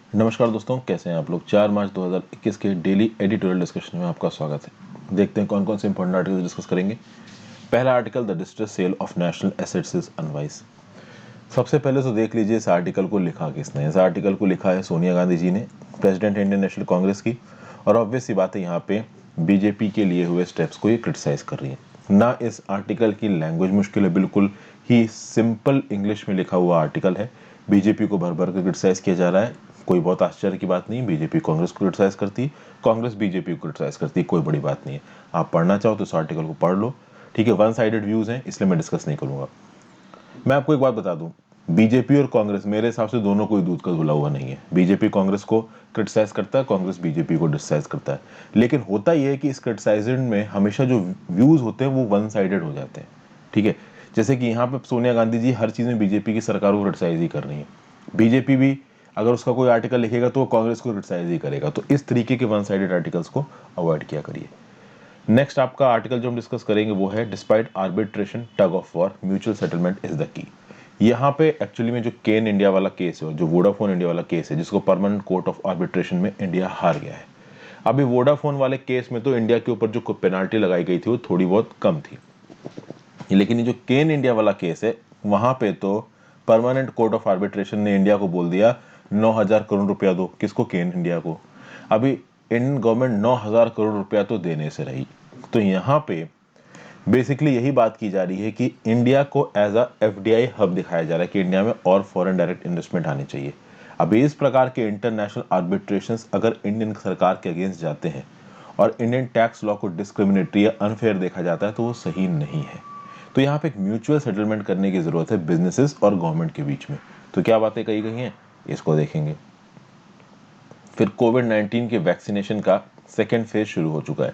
नमस्कार दोस्तों, कैसे हैं आप लोग। 4 मार्च 2021 के डेली एडिटोरियल डिस्कशन में आपका स्वागत है। देखते हैं कौन कौन से इंपॉर्टेंट आर्टिकल डिस्कस करेंगे। पहला article, the distress cell of national assets is unwise. सबसे पहले तो देख लीजिए इस आर्टिकल को लिखा किसने। इस आर्टिकल को लिखा है सोनिया गांधी जी ने, प्रेसिडेंट इंडियन नेशनल कांग्रेस की। और ऑब्वियस सी बात है, यहाँ पे बीजेपी के लिए हुए स्टेप्स को ये क्रिटिसाइज कर रही है। ना इस आर्टिकल की लैंग्वेज मुश्किल है, बिल्कुल ही सिंपल इंग्लिश में लिखा हुआ आर्टिकल है। बीजेपी को भर भर कर क्रिटिसाइज किया जा रहा है। कोई बहुत आश्चर्य की बात नहीं, बीजेपी कांग्रेस को क्रिटिसाइज करती है, कांग्रेस बीजेपी को क्रिटिसाइज करती है, कोई बड़ी बात नहीं है। आप पढ़ना चाहो तो इस आर्टिकल को पढ़ लो, ठीक है। वन साइडेड व्यूज हैं, इसलिए मैं डिस्कस नहीं करूंगा। मैं आपको एक बात बता दूं, बीजेपी और कांग्रेस मेरे हिसाब से दोनों कोई दूध का धुला हुआ नहीं है। बीजेपी कांग्रेस को क्रिटिसाइज करता है, कांग्रेस बीजेपी को क्रिटिसाइज करता है। लेकिन होता यह है कि इस क्रिटिसाइजेशन में हमेशा जो व्यूज होते हैं वो वन साइडेड हो जाते हैं, ठीक है। जैसे कि यहाँ पे सोनिया गांधी जी हर चीज में बीजेपी की सरकार को क्रिटिसाइज ही कर रही है। बीजेपी भी अगर उसका कोई आर्टिकल लिखेगा तो वो कांग्रेस को क्रिटिसाइज ही करेगा। तो इस तरीके के वन साइडेड आर्टिकल्स को अवॉइड किया करिए। नेक्स्ट आपका आर्टिकल जो हम डिस्कस करेंगे वो है, despite arbitration tug of war mutual settlement is the key. यहाँ पे एक्चुअली में जो केन इंडिया वाला केस है, जो वोडाफोन इंडिया वाला केस है, जिसको परमानेंट कोर्ट ऑफ आर्बिट्रेशन में इंडिया हार गया है। अभी वोडाफोन वाले केस में तो इंडिया के ऊपर जो पेनाल्टी लगाई गई थी वो थोड़ी बहुत कम थी, लेकिन ये जो केन इंडिया वाला केस है वहां पे तो परमानेंट कोर्ट ऑफ आर्बिट्रेशन ने इंडिया को बोल दिया 9,000 करोड़ रुपया दो। किसको? केन इंडिया को। अभी इंडियन गवर्नमेंट 9,000 करोड़ रुपया तो देने से रही। तो यहाँ पे बेसिकली यही बात की जा रही है कि इंडिया को एज अ एफडीआई हब दिखाया जा रहा है कि इंडिया में और फॉरेन डायरेक्ट इन्वेस्टमेंट आनी चाहिए। अभी इस प्रकार के इंटरनेशनल आर्बिट्रेशंस अगर इंडियन सरकार के अगेंस्ट जाते हैं और इंडियन टैक्स लॉ को डिस्क्रिमिनेटरी या अनफेयर देखा जाता है तो वो सही नहीं है। तो यहाँ पे एक म्यूचुअल सेटलमेंट करने की जरूरत है बिजनेसेस और गवर्नमेंट के बीच में। तो क्या बातें कही गई हैं इसको देखेंगे। फिर कोविड-19 के वैक्सीनेशन का सेकेंड फेज शुरू हो चुका है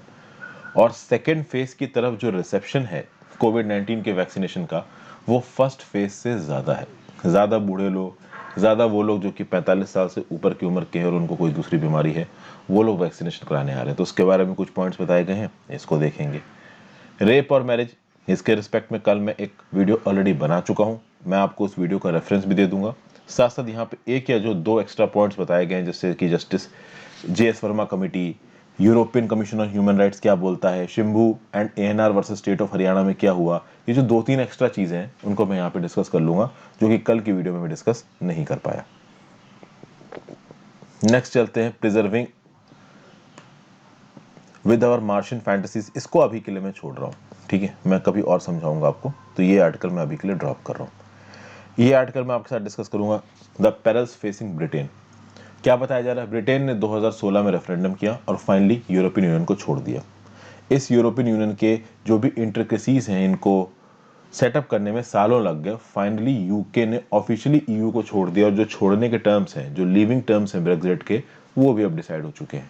और सेकेंड फेज की तरफ जो रिसेप्शन है कोविड-19 के वैक्सीनेशन का, वो फर्स्ट फेज से ज़्यादा है। ज़्यादा बूढ़े लोग, ज़्यादा वो लोग जो कि 45 साल से ऊपर की उम्र के हैं और उनको कोई दूसरी बीमारी है, वो लोग वैक्सीनेशन कराने आ रहे हैं। तो उसके बारे में कुछ पॉइंट्स बताए गए हैं, इसको देखेंगे। रेप और मैरिज, इसके रिस्पेक्ट में कल मैं एक वीडियो ऑलरेडी बना चुका हूँ, मैं आपको उस वीडियो का रेफरेंस भी दे दूंगा। साथ साथ यहाँ पे एक या जो दो एक्स्ट्रा पॉइंट्स बताए गए हैं, जैसे कि justice JS Verma committee, European commission on human rights क्या बोलता है, Shimbhu and ANR versus state of Haryana में क्या हुआ। ये जो दो तीन एक्स्ट्रा चीजें हैं उनको मैं यहाँ पे डिस्कस कर लूंगा, जो कि कल की वीडियो में मैं डिस्कस नहीं कर पाया। नेक्स्ट चलते हैं, preserving with our Martian fantasies. इसको अभी के लिए मैं छोड़ रहा हूँ, ठीक है, मैं कभी और समझाऊंगा आपको। तो ये आर्टिकल मैं अभी के लिए ड्रॉप कर रहा हूँ। ये आर्टिकल मैं आपके साथ डिस्कस करूंगा, द पेरल्स फेसिंग ब्रिटेन। क्या बताया जा रहा है, ब्रिटेन ने 2016 में रेफरेंडम किया और फाइनली यूरोपियन यूनियन को छोड़ दिया। इस यूरोपियन यूनियन के जो भी इंट्रिकेसीज हैं इनको सेटअप करने में सालों लग गए। फाइनली यूके ने ऑफिशियली EU को छोड़ दिया और जो छोड़ने के टर्म्स हैं, जो लिविंग टर्म्स हैं ब्रेक्जिट के, वो भी अब डिसाइड हो चुके हैं।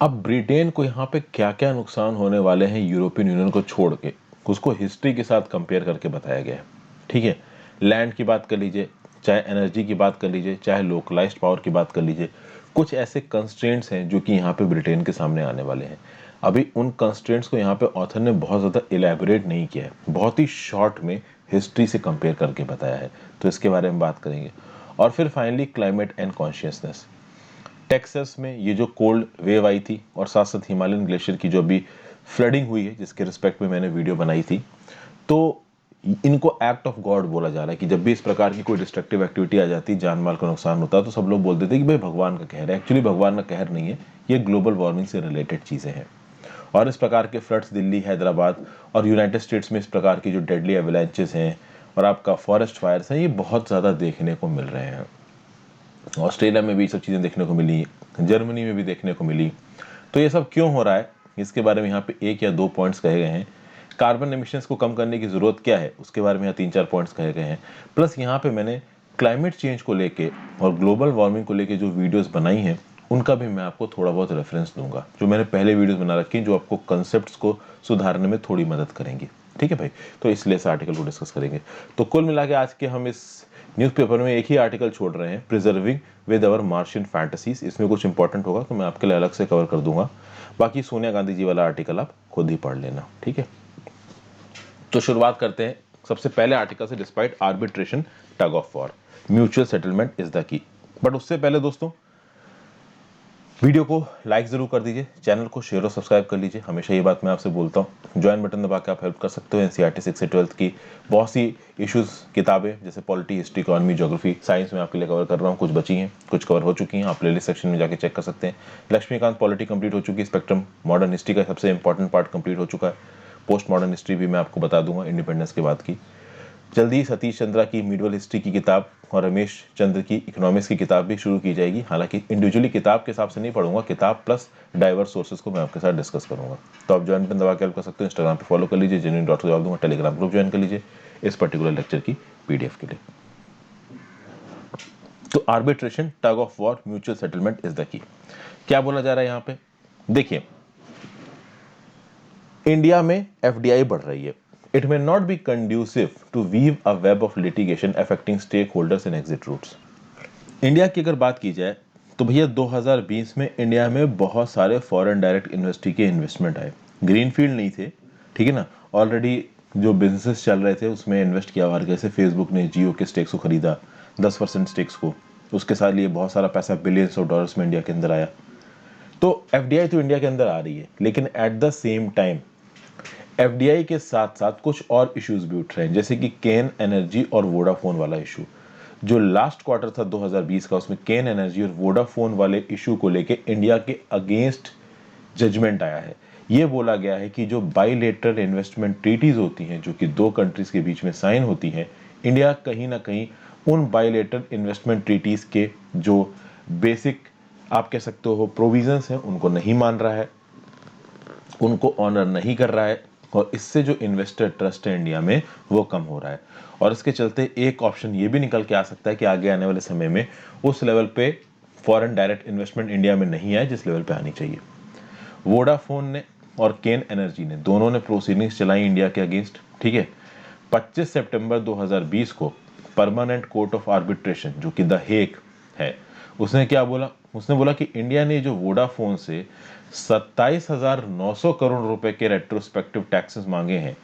अब ब्रिटेन को यहाँ पे क्या क्या नुकसान होने वाले हैं यूरोपियन यूनियन को छोड़ के, उसको हिस्ट्री के साथ कंपेयर करके बताया गया है, ठीक है। लैंड की बात कर लीजिए, चाहे एनर्जी की बात कर लीजिए, चाहे लोकलाइज्ड पावर की बात कर लीजिए, कुछ ऐसे कंस्ट्रेंट्स हैं जो कि यहाँ पे ब्रिटेन के सामने आने वाले हैं। अभी उन कंस्ट्रेंट्स को यहाँ पे ऑथर ने बहुत ज़्यादा इलेबोरेट नहीं किया है, बहुत ही शॉर्ट में हिस्ट्री से कंपेयर करके बताया है। तो इसके बारे में बात करेंगे। और फिर finally climate and consciousness. Texas में ये जो कोल्ड वेव आई थी और साथ साथ हिमालयन ग्लेशियर की जो अभी फ्लडिंग हुई है, जिसके रिस्पेक्ट में मैंने वीडियो बनाई थी, तो इनको एक्ट ऑफ गॉड बोला जा रहा है कि जब भी इस प्रकार की कोई डिस्ट्रक्टिव एक्टिविटी आ जाती है, जान माल का नुकसान होता है, तो सब लोग बोल देते हैं कि भाई भगवान का कहर है। एक्चुअली भगवान का कहर नहीं है, ये ग्लोबल वार्मिंग से रिलेटेड चीज़ें हैं। और इस प्रकार के फ्लड्स दिल्ली, हैदराबाद और यूनाइटेड स्टेट्स में इस प्रकार की जो डेडली एवलांचेस हैं और आपका फॉरेस्ट फायर्स हैं, ये बहुत ज़्यादा देखने को मिल रहे हैं। ऑस्ट्रेलिया में भी सब चीज़ें देखने को मिली, जर्मनी में भी देखने को मिली। तो ये सब क्यों हो रहा है, इसके बारे में यहाँ पे एक या दो पॉइंट्स कहे गए हैं। कार्बन एमिशंस को कम करने की जरूरत क्या है, उसके बारे में यहाँ 3-4 पॉइंट्स कहे गए हैं। प्लस यहाँ पे मैंने क्लाइमेट चेंज को लेके और ग्लोबल वार्मिंग को लेके जो वीडियोस बनाई हैं, उनका भी मैं आपको थोड़ा बहुत रेफरेंस दूंगा, जो मैंने पहले वीडियोस बना रखी हैं, जो आपको कंसेप्ट को सुधारने में थोड़ी मदद करेंगी, ठीक है भाई। तो इसलिए इस आर्टिकल को डिस्कस करेंगे। तो कुल मिला के आज के हम इस न्यूज़पेपर में एक ही आर्टिकल छोड़ रहे हैं, preserving with our Martian fantasies. इसमें कुछ इंपॉर्टेंट होगा तो मैं आपके लिए अलग से कवर कर दूंगा। बाकी सोनिया गांधी जी वाला आर्टिकल आप खुद ही पढ़ लेना, ठीक है। तो शुरुआत करते हैं सबसे पहले आर्टिकल से, despite arbitration tug of war mutual settlement is the key. But उससे पहले दोस्तों वीडियो को लाइक जरूर कर दीजिए, चैनल को शेयर और सब्सक्राइब कर लीजिए। हमेशा ये बात मैं आपसे बोलता हूँ, ज्वाइन बटन दबा के आप हेल्प कर सकते हो। एनसीईआरटी 6 से 12th की बहुत सी इश्यूज किताबें जैसे polity, history, economy, geography, science में आपके लिए कवर कर रहा हूँ। कुछ बची हैं, कुछ कवर हो चुकी हैं, आप प्लेलिस्ट सेक्शन में जाके चेक कर सकते हैं। लक्ष्मीकांत पॉलिटी कंप्लीट हो चुकी है, स्पेक्ट्रम मॉडर्न हिस्ट्री का सबसे इंपॉर्टेंट पार्ट कंप्लीट हो चुका है, पोस्ट मॉडर्न हिस्ट्री भी मैं आपको बता दूंगा इंडिपेंडेंस के बाद की। जल्दी सतीश चंद्रा की मीडिवल हिस्ट्री की किताब और रमेश चंद्र की इकोनॉमिक्स की किताब भी शुरू की जाएगी। हालांकि इंडिविजुअली किताब के हिसाब से नहीं पढ़ूंगा, किताब प्लस डाइवर्स सोर्सेज को मैं आपके साथ डिस्कस करूंगा। तो आप ज्वाइन बटन दबा के हेल्प कर सकते हो। इंस्टाग्राम पे फॉलो कर लीजिए, जेन्युइन डॉट जवाब दूंगा। टेलीग्राम ग्रुप ज्वाइन कर लीजिए इस पर्टिकुलर लेक्चर की पीडीएफ के लिए। तो arbitration, tug of war, mutual settlement is the key. क्या बोला जा रहा है यहाँ पे? देखिए, इंडिया में एफडीआई बढ़ रही है। It may not be conducive to weave a web of litigation affecting stakeholders in exit routes. India की अगर बात की जाए तो भैया 2020 में इंडिया में बहुत सारे फॉरेन डायरेक्ट इन्वेस्टी के इन्वेस्टमेंट आए। ग्रीनफील्ड नहीं थे, ठीक है ना, ऑलरेडी जो बिजनेसेस चल रहे थे उसमें इन्वेस्ट किया हुआ। जैसे फेसबुक ने जियो के स्टेक्स को खरीदा, 10% स्टेक्स को, उसके साथ लिए बहुत सारा पैसा बिलियंस ऑफ डॉलर्स में इंडिया के अंदर आया। तो एफडीआई तो इंडिया के अंदर आ रही है, लेकिन at the same time FDI के साथ साथ कुछ और इश्यूज भी उठ रहे हैं, जैसे कि केन एनर्जी और वोडाफोन वाला इशू। जो लास्ट क्वार्टर था 2020 का, उसमें केन एनर्जी और वोडाफोन वाले इशू को लेके इंडिया के अगेंस्ट जजमेंट आया है। यह बोला गया है कि जो बाइलेटरल इन्वेस्टमेंट ट्रीटीज होती हैं, जो कि दो कंट्रीज के बीच में साइन होती हैं, इंडिया कहीं ना कहीं उन बाइलेटरल इन्वेस्टमेंट ट्रीटीज के जो बेसिक आप कह सकते हो प्रोविजंस हैं उनको नहीं मान रहा है, उनको ऑनर नहीं कर रहा है, और इससे जो इन्वेस्टर ट्रस्ट है इंडिया में वो कम हो रहा है। और इसके चलते एक ऑप्शन ये भी निकल के आ सकता है कि आगे आने वाले समय में उस लेवल पे फॉरेन डायरेक्ट इन्वेस्टमेंट इंडिया में नहीं आए जिस लेवल पे आनी चाहिए। वोडाफोन ने और केन एनर्जी ने दोनों ने प्रोसीडिंग्स चलाई इंडिया के अगेंस्ट, ठीक है। 25 सितंबर 2020 को परमानेंट कोर्ट ऑफ आर्बिट्रेशन जो कि द हेग है, उसने क्या बोला? उसने बोला कि इंडिया ने जो वोडाफोन से 27,900 करोड़ रुपए के रेट्रोस्पेक्टिव टैक्सेस मांगे हैं,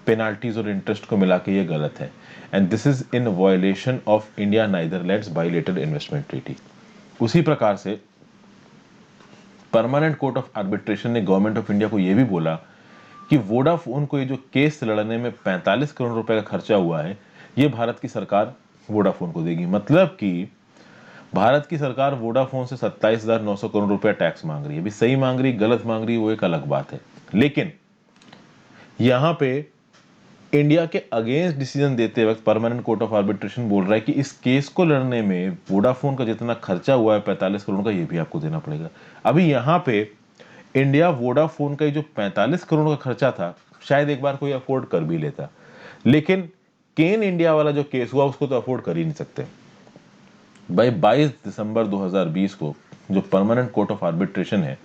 पेनाल्टीज और इंटरेस्ट को मिला के ये गलत है, and this is in violation of India Netherlands bilateral investment treaty. उसी प्रकार से परमानेंट कोर्ट ऑफ आर्बिट्रेशन ने गवर्नमेंट ऑफ इंडिया को यह भी बोला कि वोडाफोन को ये जो केस लड़ने में 45 करोड़ रुपए का खर्चा हुआ है, ये भारत की सरकार वोडाफोन को देगी। मतलब कि भारत की सरकार वोडाफोन से 27,900 करोड़ रुपया टैक्स मांग रही है। अभी सही मांग रही, गलत मांग रही, वो एक अलग बात है। लेकिन यहां पे इंडिया के अगेंस्ट डिसीजन देते वक्त परमानेंट कोर्ट ऑफ आर्बिट्रेशन बोल रहा है कि इस केस को लड़ने में वोडाफोन का जितना खर्चा हुआ है 45 करोड़ का, ये भी आपको देना पड़ेगा। अभी यहां पे इंडिया वोडाफोन का जो 45 करोड़ का खर्चा था, शायद एक बार कोई अफोर्ड कर भी लेता, लेकिन केन इंडिया वाला जो केस हुआ उसको तो अफोर्ड कर ही नहीं सकते भाई। 22 दिसंबर 2020 को जो परमानेंट कोर्ट ऑफ आर्बिट्रेशन है,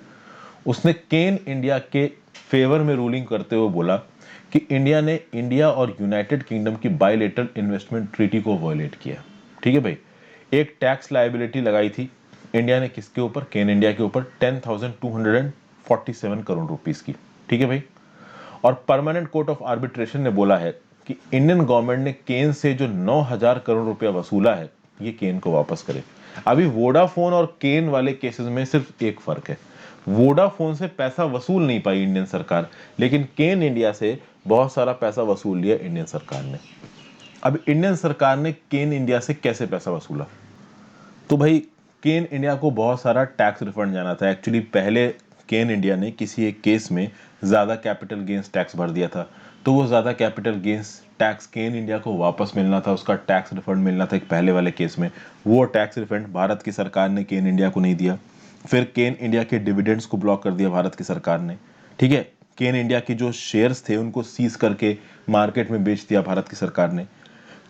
उसने केन इंडिया के फेवर में रूलिंग करते हुए बोला कि इंडिया ने इंडिया और यूनाइटेड किंगडम की बायलेटरल इन्वेस्टमेंट ट्रीटी को वायलेट किया। ठीक है भाई, एक टैक्स लायबिलिटी लगाई थी इंडिया ने किसके ऊपर? केन इंडिया के ऊपर, 10,247 करोड़ रुपीस की। ठीक है भाई, और परमानेंट कोर्ट ऑफ आर्बिट्रेशन ने बोला है कि इंडियन गवर्नमेंट ने केन से जो 9,000 करोड़ रुपया वसूला है, ये केन को वापस करे। अभी वोडाफोन और केन वाले केसेस में सिर्फ एक फर्क है, वोडाफोन से पैसा वसूल नहीं पाई इंडियन सरकार, लेकिन केन इंडिया से बहुत सारा पैसा वसूल लिया इंडियन सरकार ने। अब इंडियन सरकार ने केन इंडिया से कैसे पैसा वसूला? तो भाई केन इंडिया को बहुत सारा टैक्स रिफंड जाना था। एक्चुअली पहले केन इंडिया ने किसी एक केस में ज़्यादा कैपिटल गेंस टैक्स भर दिया था, तो वो ज़्यादा कैपिटल गेंस टैक्स केन इंडिया को वापस मिलना था, उसका टैक्स रिफंड मिलना था एक पहले वाले केस में। वो टैक्स रिफंड भारत की सरकार ने केन इंडिया को नहीं दिया। फिर केन इंडिया के डिविडेंड्स को ब्लॉक कर दिया भारत की सरकार ने। ठीक है, केन इंडिया के जो शेयर्स थे उनको सीज करके मार्केट में बेच दिया भारत की सरकार ने।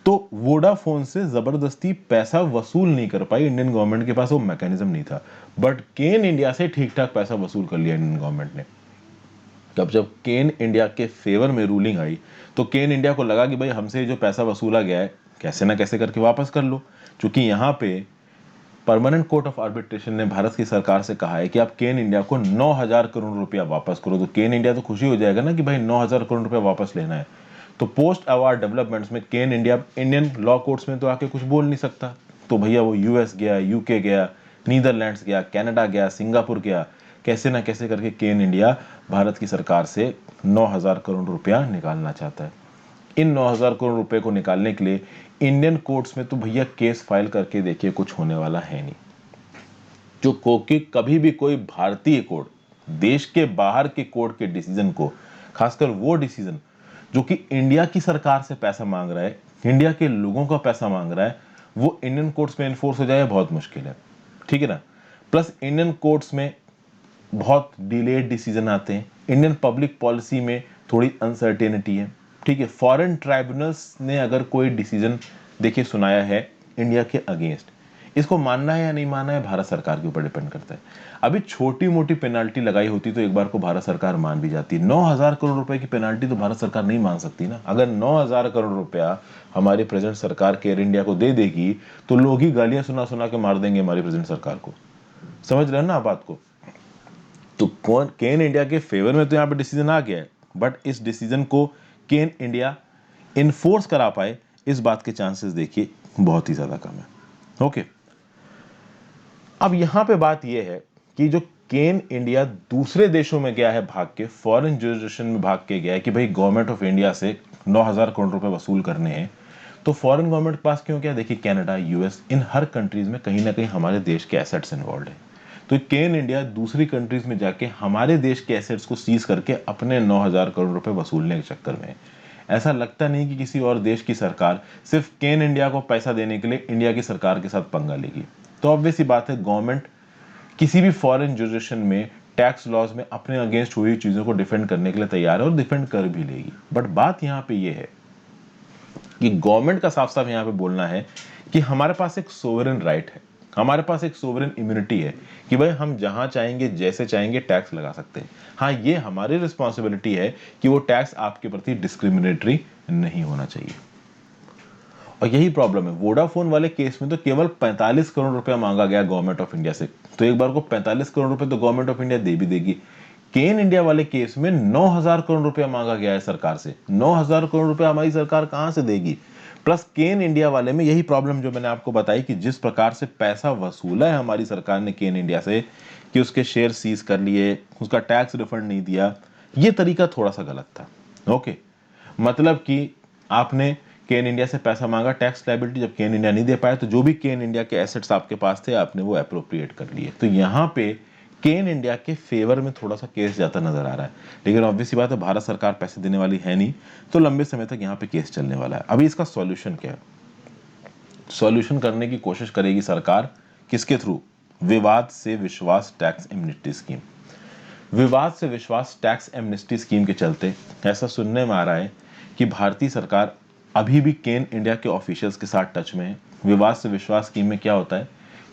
तो वोडाफोन से जबरदस्ती पैसा वसूल नहीं कर पाई इंडियन गवर्नमेंट के पास, वो मैकेनिज्म नहीं था। बट केन इंडिया से ठीक ठाक पैसा वसूल कर लिया इंडियन गवर्नमेंट ने। तब जब केन इंडिया के फेवर में रूलिंग आई तो केन इंडिया को लगा कि भाई हमसे जो पैसा वसूला गया है कैसे ना कैसे करके वापस कर लो। क्योंकि यहाँ पे परमानेंट कोर्ट ऑफ आर्बिट्रेशन ने भारत की सरकार से कहा है कि आप केन इंडिया को 9,000 करोड़ रुपया वापस करो। तो केन इंडिया तो खुशी हो जाएगा ना कि भाई 9,000 करोड़ रुपया वापस लेना है। तो पोस्ट अवार्ड डेवलपमेंट्स में केन इंडिया इंडियन लॉ कोर्ट्स में तो आके कुछ बोल नहीं सकता, तो भैया वो यूएस गया, यूके गया, नीदरलैंड्स गया, कनाडा गया, सिंगापुर गया, कैसे ना कैसे करके केन इंडिया भारत की सरकार से 9,000 करोड़ रुपया निकालना चाहता है। इन 9,000 करोड़ रुपए को निकालने के लिए इंडियन कोर्ट्स में तो भैया केस फाइल करके देखिए कुछ होने वाला है नहीं। जो कोकी कभी भी कोई भारतीय कोर्ट, देश के बाहर के कोर्ट के डिसीजन को, खासकर वो डिसीजन जो कि इंडिया की सरकार से पैसा मांग रहा है, इंडिया के लोगों का पैसा मांग रहा है, वो इंडियन कोर्ट्स में एनफोर्स हो जाए बहुत मुश्किल है, ठीक है ना। प्लस इंडियन कोर्ट्स में बहुत डिलेड डिसीजन आते हैं, इंडियन पब्लिक पॉलिसी में थोड़ी अनसर्टेनिटी है, ठीक है। फॉरेन ट्राइब्यूनल्स ने अगर कोई डिसीजन देखिए सुनाया है इंडिया के अगेंस्ट, इसको मानना है या नहीं मानना है भारत सरकार के ऊपर डिपेंड करता है। अभी छोटी मोटी पेनाल्टी लगाई होती तो एक बार को भारत सरकार मान भी जाती। 9,000 करोड़ रुपए की पेनाल्टी तो भारत सरकार नहीं मान सकती ना। अगर 9,000 करोड़ रुपया हमारी प्रेजेंट सरकार एयर इंडिया को दे देगी तो लोग ही गालियां सुना सुना के मार देंगे हमारी प्रेजेंट सरकार को। समझ रहे हैं ना आप बात को। तो कौन केन इंडिया के फेवर में तो यहाँ पे डिसीजन आ गया है, बट इस डिसीजन को केन इंडिया इन्फोर्स करा पाए इस बात के चांसेस देखिए बहुत ही ज्यादा कम है। ओके, अब यहां पे बात यह है कि जो केन इंडिया दूसरे देशों में गया है भाग के, फॉरेन जुरिसडिक्शन में भाग के गया है कि भाई गवर्नमेंट ऑफ इंडिया से 9,000 करोड़ रुपए वसूल करने हैं, तो फॉरेन गवर्नमेंट के पास क्यों गया? देखिए कनाडा, यूएस, इन हर कंट्रीज में कहीं ना कहीं हमारे देश के एसेट्स इन्वॉल्व है। तो केन इंडिया दूसरी कंट्रीज में जाके हमारे देश के एसेट्स को सीज करके अपने 9,000 करोड़ रुपए वसूलने के चक्कर में, ऐसा लगता नहीं कि किसी और देश की सरकार सिर्फ केन इंडिया को पैसा देने के लिए इंडिया की सरकार के साथ पंगा लेगी। तो ऑब्वियस सी बात है गवर्नमेंट किसी भी फॉरेन जुरिसडिक्शन में टैक्स लॉज में अपने अगेंस्ट हुई चीजों को डिफेंड करने के लिए तैयार है और डिफेंड कर भी लेगी। बट बात यहां पे ये है कि गवर्नमेंट का साफ साफ यहां पे बोलना है कि हमारे पास एक सोवरेन राइट है, हमारे पास एक सोवरेन इम्यूनिटी है कि भाई हम जहां चाहेंगे जैसे चाहेंगे टैक्स लगा सकते हैं। हाँ, ये हमारी रिस्पॉन्सिबिलिटी है कि वो टैक्स आपके प्रति डिस्क्रिमिनेटरी नहीं होना चाहिए। और यही प्रॉब्लम है वोडाफोन वाले केस में, तो केवल 45 करोड़ रुपया मांगा गया गवर्नमेंट ऑफ इंडिया से। तो एक बार को 45 करोड़ रुपए तो गवर्नमेंट ऑफ इंडिया दे भी देगी। केन इंडिया वाले केस में 9,000 करोड़ रुपया मांगा गया है सरकार से। 9,000 करोड़ रुपया हमारी सरकार कहां से देगी? प्लस केन इंडिया वाले में यही प्रॉब्लम जो मैंने आपको बताई कि जिस प्रकार से पैसा वसूला है हमारी सरकार ने केन इंडिया से, कि उसके शेयर सीज कर लिए, उसका टैक्स रिफंड नहीं दिया, ये तरीका थोड़ा सा गलत था। ओके, मतलब कि आपने केन इंडिया से पैसा मांगा टैक्स लायबिलिटी, जब केन इंडिया नहीं दे पाया तो जो भी केन इंडिया के एसेट्स आपके पास थे आपने वो अप्रोप्रिएट कर लिए। तो यहाँ पे केन इंडिया के फेवर में थोड़ा सा केस जाता नजर आ रहा है। लेकिन ऑब्वियस बात है भारत सरकार पैसे देने वाली है नहीं, तो लंबे समय तक यहाँ पे केस चलने वाला है। अभी इसका सॉल्यूशन क्या है? सॉल्यूशन करने की कोशिश करेगी सरकार, किसके थ्रू? विवाद से विश्वास टैक्स एमनेस्टी स्कीम। विवाद से विश्वास टैक्स एमनेस्टी स्कीम के चलते ऐसा सुनने में आ रहा है कि भारतीय सरकार अभी भी केन इंडिया के ऑफिशियल्स के साथ टच में है। विवाद से विश्वास स्कीम में क्या होता है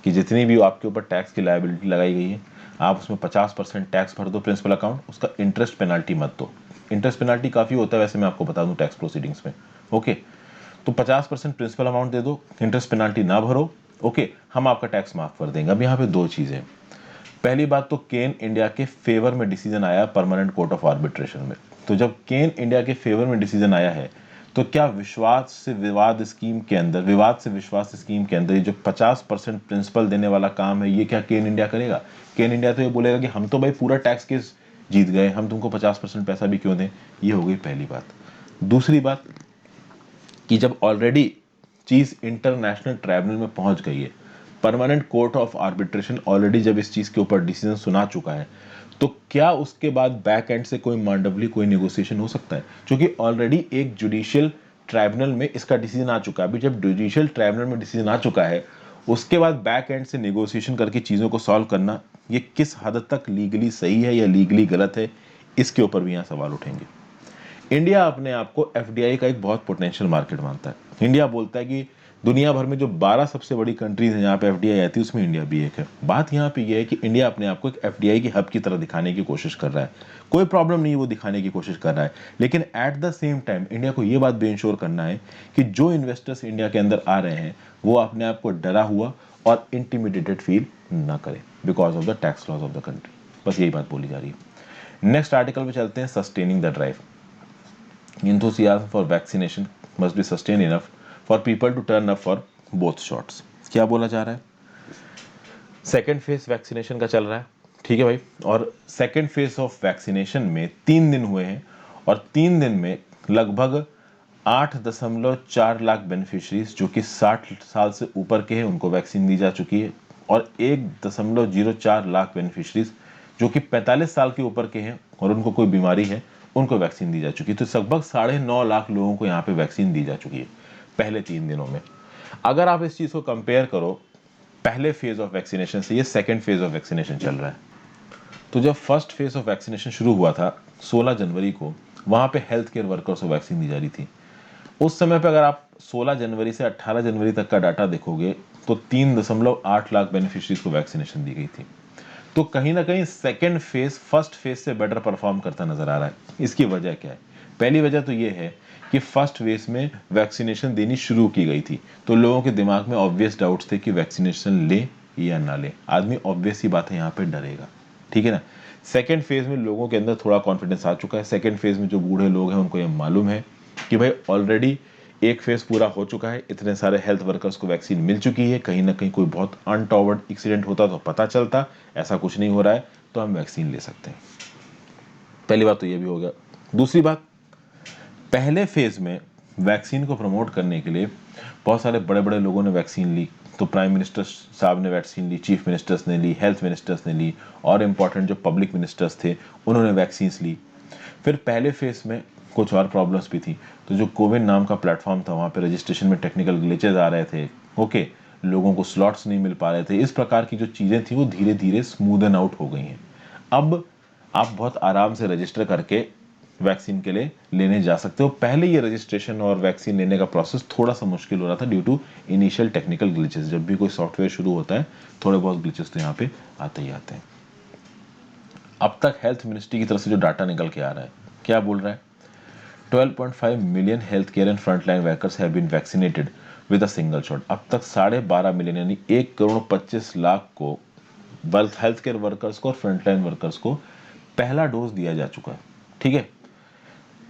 कि जितनी भी आपके ऊपर टैक्स की लायबिलिटी लगाई गई है आप उसमें 50% टैक्स भर दो प्रिंसिपल अकाउंट, उसका इंटरेस्ट पेनाल्टी मत दो। इंटरेस्ट पेनाल्टी काफी होता है वैसे, मैं आपको बता दूं टैक्स प्रोसीडिंग्स में। ओके, तो 50% प्रिंसिपल अमाउंट दे दो, इंटरेस्ट पेनाल्टी ना भरो, ओके, हम आपका टैक्स माफ कर देंगे। अब यहाँ पे दो चीजें। पहली बात तो केन इंडिया के फेवर में डिसीजन आया परमानेंट कोर्ट ऑफ आर्बिट्रेशन में। तो जब केन इंडिया के फेवर में डिसीजन आया है तो क्या विश्वास से विवाद स्कीम के अंदर, विवाद से विश्वास स्कीम के अंदर ये जो 50% प्रिंसिपल देने वाला काम है ये क्या केन इंडिया करेगा? केन इंडिया तो ये बोलेगा कि हम तो भाई पूरा टैक्स केस जीत गए, हम तुमको 50% पैसा भी क्यों दें। ये हो गई पहली बात। दूसरी बात कि जब ऑलरेडी चीज इंटरनेशनल ट्राइब्यूनल में पहुंच गई है, permanent court of arbitration already जब इस चीज के ऊपर डिसीजन सुना चुका है, तो क्या उसके बाद बैक एंड से कोई मांडवली कोई नेगोशिएशन हो सकता है? क्योंकि ऑलरेडी एक जुडिशियल ट्राइब्यूनल में इसका डिसीजन आ चुका है। अभी जब जुडिशियल ट्राइब्यूनल में डिसीजन आ चुका है उसके बाद बैक एंड से नेगोशिएशन करके चीजों को सॉल्व करना ये किस हद तक लीगली सही है या लीगली गलत है, इसके ऊपर भी यहाँ सवाल उठेंगे। इंडिया अपने आप को एफडीआई का एक बहुत पोटेंशियल मार्केट मानता है। इंडिया बोलता है कि दुनिया भर में जो 12 सबसे बड़ी कंट्रीज हैं जहाँ पे एफडीआई आती है उसमें इंडिया भी एक है। बात यहाँ पे ये है कि इंडिया अपने आप को एक एफडीआई की हब की तरह दिखाने की कोशिश कर रहा है। कोई प्रॉब्लम नहीं, वो दिखाने की कोशिश कर रहा है, लेकिन at the same time India को ये बात भी इंश्योर करना है कि जो इन्वेस्टर्स इंडिया के अंदर आ रहे हैं वो अपने आप को डरा हुआ और इंटिमिडेटेड फील ना करें because of the tax laws of the country. बस यही बात बोली जा रही है। नेक्स्ट आर्टिकल पे चलते हैं, sustaining the drive. Enthusiasm for vaccination must be sustained enough for people to turn up for both shots. क्या बोला जा रहा है, सेकेंड फेज वैक्सीनेशन का चल रहा है, ठीक है भाई, और सेकेंड फेज ऑफ वैक्सीनेशन में 3 दिन हुए हैं और 3 दिन में लगभग 8.4 लाख बेनिफिशरीज जो कि 60 साल से ऊपर के हैं उनको वैक्सीन दी जा चुकी है और 1.04 लाख बेनिफिशरीज जो कि 45 साल के ऊपर के हैं और उनको कोई बीमारी है उनको वैक्सीन दी जा चुकी है। तो लगभग 9.5 लाख लोगों को यहाँ पे वैक्सीन दी जा चुकी है पहले 3 दिनों में। अगर आप इस चीज को कंपेयर करो पहले फेज ऑफ वैक्सीनेशन से, ये सेकेंड फेज ऑफ वैक्सीनेशन चल रहा है। तो जब फर्स्ट फेज ऑफ वैक्सीनेशन शुरू हुआ था 16 जनवरी को, वहां पे हेल्थ केयर वर्कर्स को वैक्सीन दी जा रही थी। उस समय पे अगर आप 16 जनवरी से 18 जनवरी तक का डाटा देखोगे तो 3.8 लाख बेनिफिशरीज को वैक्सीनेशन दी गई थी। तो कहीं ना कहीं सेकेंड फेज फर्स्ट फेज से बेटर परफॉर्म करता नजर आ रहा है। इसकी वजह क्या है? पहली वजह तो ये है कि फर्स्ट फेज में वैक्सीनेशन देनी शुरू की गई थी, तो लोगों के दिमाग में ऑब्वियस डाउट्स थे कि वैक्सीनेशन ले या ना ले। आदमी ऑब्वियस ही बात है यहाँ पे डरेगा, ठीक है ना। सेकेंड फेज में लोगों के अंदर थोड़ा कॉन्फिडेंस आ चुका है। सेकेंड फेज में जो बूढ़े लोग हैं उनको ये मालूम है कि भाई ऑलरेडी एक फेज पूरा हो चुका है, इतने सारे हेल्थ वर्कर्स को वैक्सीन मिल चुकी है, कहीं ना कहीं कोई बहुत अनटॉवर्ड एक्सीडेंट होता तो पता चलता, ऐसा कुछ नहीं हो रहा है तो हम वैक्सीन ले सकते हैं। पहली बात तो ये भी हो गया। दूसरी बात, पहले फेज में वैक्सीन को प्रमोट करने के लिए बहुत सारे बड़े बड़े लोगों ने वैक्सीन ली। तो प्राइम मिनिस्टर साहब ने वैक्सीन ली, चीफ मिनिस्टर्स ने ली, हेल्थ मिनिस्टर्स ने ली और इंपॉर्टेंट जो पब्लिक मिनिस्टर्स थे उन्होंने वैक्सीन ली। फिर पहले फेज में कुछ और प्रॉब्लम्स भी थी। तो जो कोविन नाम का प्लेटफॉर्म था वहाँ पे रजिस्ट्रेशन में टेक्निकल ग्लिचेज आ रहे थे, ओके, लोगों को स्लॉट्स नहीं मिल पा रहे थे। इस प्रकार की जो चीज़ें थी वो धीरे धीरे स्मूदन आउट हो गई हैं। अब आप बहुत आराम से रजिस्टर करके वैक्सीन के लिए लेने जा सकते हो। पहले ये रजिस्ट्रेशन और वैक्सीन लेने का प्रोसेस थोड़ा सा मुश्किल हो रहा था due to initial technical glitches. जब भी कोई सॉफ्टवेयर शुरू होता है थोड़े बहुत ग्लिचेस तो यहाँ पे आते ही आते हैं। अब तक हेल्थ मिनिस्ट्री की तरफ से जो डाटा निकल के आ रहा है, क्या बोल रहा है? 12.5 million health care and frontline workers have been vaccinated with a single shot. अब तक 12.5 मिलियन यानी 1.25 करोड़ को हेल्थ केयर वर्कर्स को और फ्रंटलाइन वर्कर्स को पहला डोज दिया जा चुका है, ठीक है।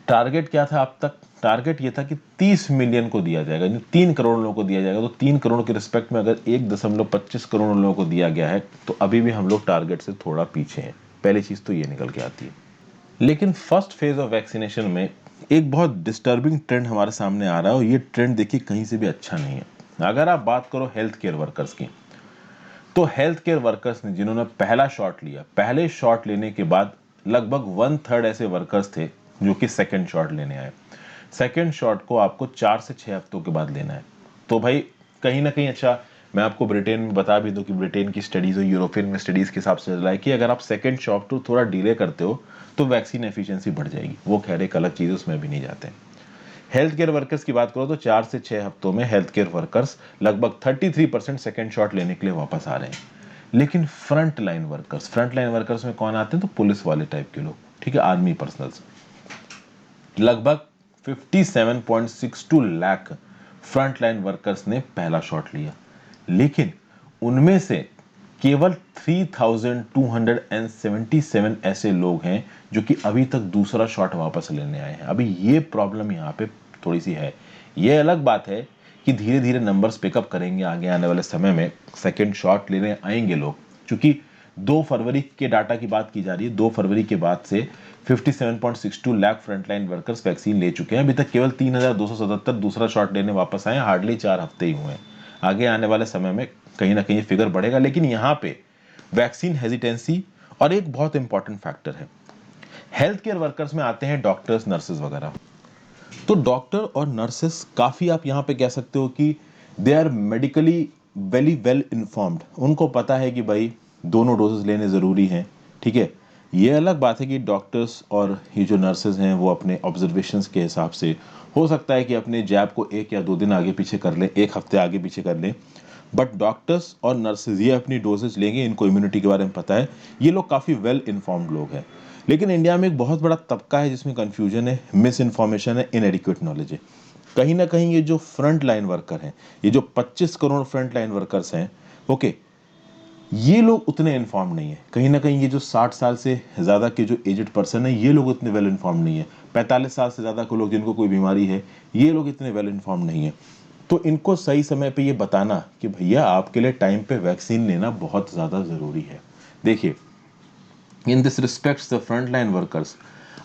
टारगेट क्या था अब तक? टारगेट ये था कि 30 मिलियन को दिया जाएगा, यानी 3 करोड़ लोगों को दिया जाएगा। तो 3 करोड़ के रिस्पेक्ट में अगर 1.25 करोड़ लोगों को दिया गया है तो अभी भी हम लोग टारगेट से थोड़ा पीछे हैं। पहली चीज तो ये निकल के आती है। लेकिन फर्स्ट फेज ऑफ वैक्सीनेशन में एक बहुत डिस्टर्बिंग ट्रेंड हमारे सामने आ रहा है और ये ट्रेंड देखिए कहीं से भी अच्छा नहीं है। अगर आप बात करो हेल्थ केयर वर्कर्स की, तो हेल्थ केयर वर्कर्स ने जिन्होंने पहला शॉट लिया, पहले शॉट लेने के बाद लगभग 1/3 ऐसे वर्कर्स थे जो कि सेकेंड शॉट लेने आए। सेकेंड शॉट को आपको 4 से 6 हफ्तों के बाद लेना है। तो भाई कहीं ना कहीं, अच्छा मैं आपको ब्रिटेन में बता भी दूं कि ब्रिटेन की स्टडीज और यूरोपियन में स्टडीज के हिसाब से चल रहा है कि अगर आप सेकेंड शॉट को थोड़ा डिले करते हो तो वैक्सीन एफिशिएंसी बढ़ जाएगी। वो खैर एक अलग चीज है, उसमें भी नहीं जाते। हेल्थ केयर वर्कर्स की बात करो तो 4 से 6 हफ्तों में हेल्थ केयर वर्कर्स लगभग 33% सेकेंड शॉट लेने के लिए वापस आ रहे हैं। लेकिन फ्रंट लाइन वर्कर्स में कौन आते हैं? तो पुलिस वाले टाइप के लोग, ठीक है, आर्मी पर्सनल्स। लगभग 57.62 लाख फ्रंट लाइन वर्कर्स ने पहला शॉट लिया, लेकिन उनमें से केवल 3277 ऐसे लोग हैं जो कि अभी तक दूसरा शॉट वापस लेने आए हैं। अभी ये प्रॉब्लम यहाँ पे थोड़ी सी है। ये अलग बात है कि धीरे धीरे नंबर्स पिकअप करेंगे आगे आने वाले समय में, सेकेंड शॉट लेने आएंगे लोग। क्योंकि 2 फरवरी के डाटा की बात की जा रही है, 2 फरवरी के बाद से 57.62 लाख फ्रंटलाइन वर्कर्स वैक्सीन ले चुके हैं। अभी तक केवल 3277 दूसरा शॉट लेने वापस आए, हार्डली 4 हफ्ते ही हुए हैं। आगे आने वाले समय में कहीं ना कहीं फिगर बढ़ेगा। लेकिन यहाँ पे वैक्सीन हेजिटेंसी और एक बहुत इंपॉर्टेंट फैक्टर है। हेल्थ केयर वर्कर्स में आते हैं डॉक्टर्स, नर्सेज वगैरह। तो डॉक्टर और नर्सेस काफी, आप यहाँ पे कह सकते हो कि they are medically very well informed. उनको पता है कि भाई दोनों डोजेस लेने जरूरी हैं, ठीक है। ये अलग बात है कि डॉक्टर्स और ये जो नर्सेज हैं वो अपने ऑब्जर्वेशंस के हिसाब से हो सकता है कि अपने जैब को 1 या 2 दिन आगे पीछे कर लें, 1 हफ्ते आगे पीछे कर लें। बट डॉक्टर्स और नर्सेज ये अपनी डोजेज लेंगे, इनको इम्यूनिटी के बारे में पता है, ये लोग काफ़ी वेल इन्फॉर्म्ड लोग हैं। लेकिन इंडिया में एक बहुत बड़ा तबका है जिसमें कन्फ्यूजन है, मिस इन्फॉर्मेशन है, इनएडिक्वेट नॉलेज है। कहीं ना कहीं ये जो फ्रंट लाइन वर्कर हैं, ये जो 25 करोड़ फ्रंट लाइन वर्कर्स हैं, ओके, ये लोग उतने इन्फॉर्म नहीं है। कहीं ना कहीं ये जो 60 साल से ज़्यादा के जो एजड पर्सन है, ये लोग उतने वेल इन्फॉर्म नहीं है। 45 साल से ज़्यादा के लोग जिनको कोई बीमारी है, ये लोग इतने वेल इन्फॉर्म नहीं है। तो इनको सही समय पे ये बताना कि भैया आपके लिए टाइम पे वैक्सीन लेना बहुत ज़्यादा ज़रूरी है। देखिए, in this respect the frontline workers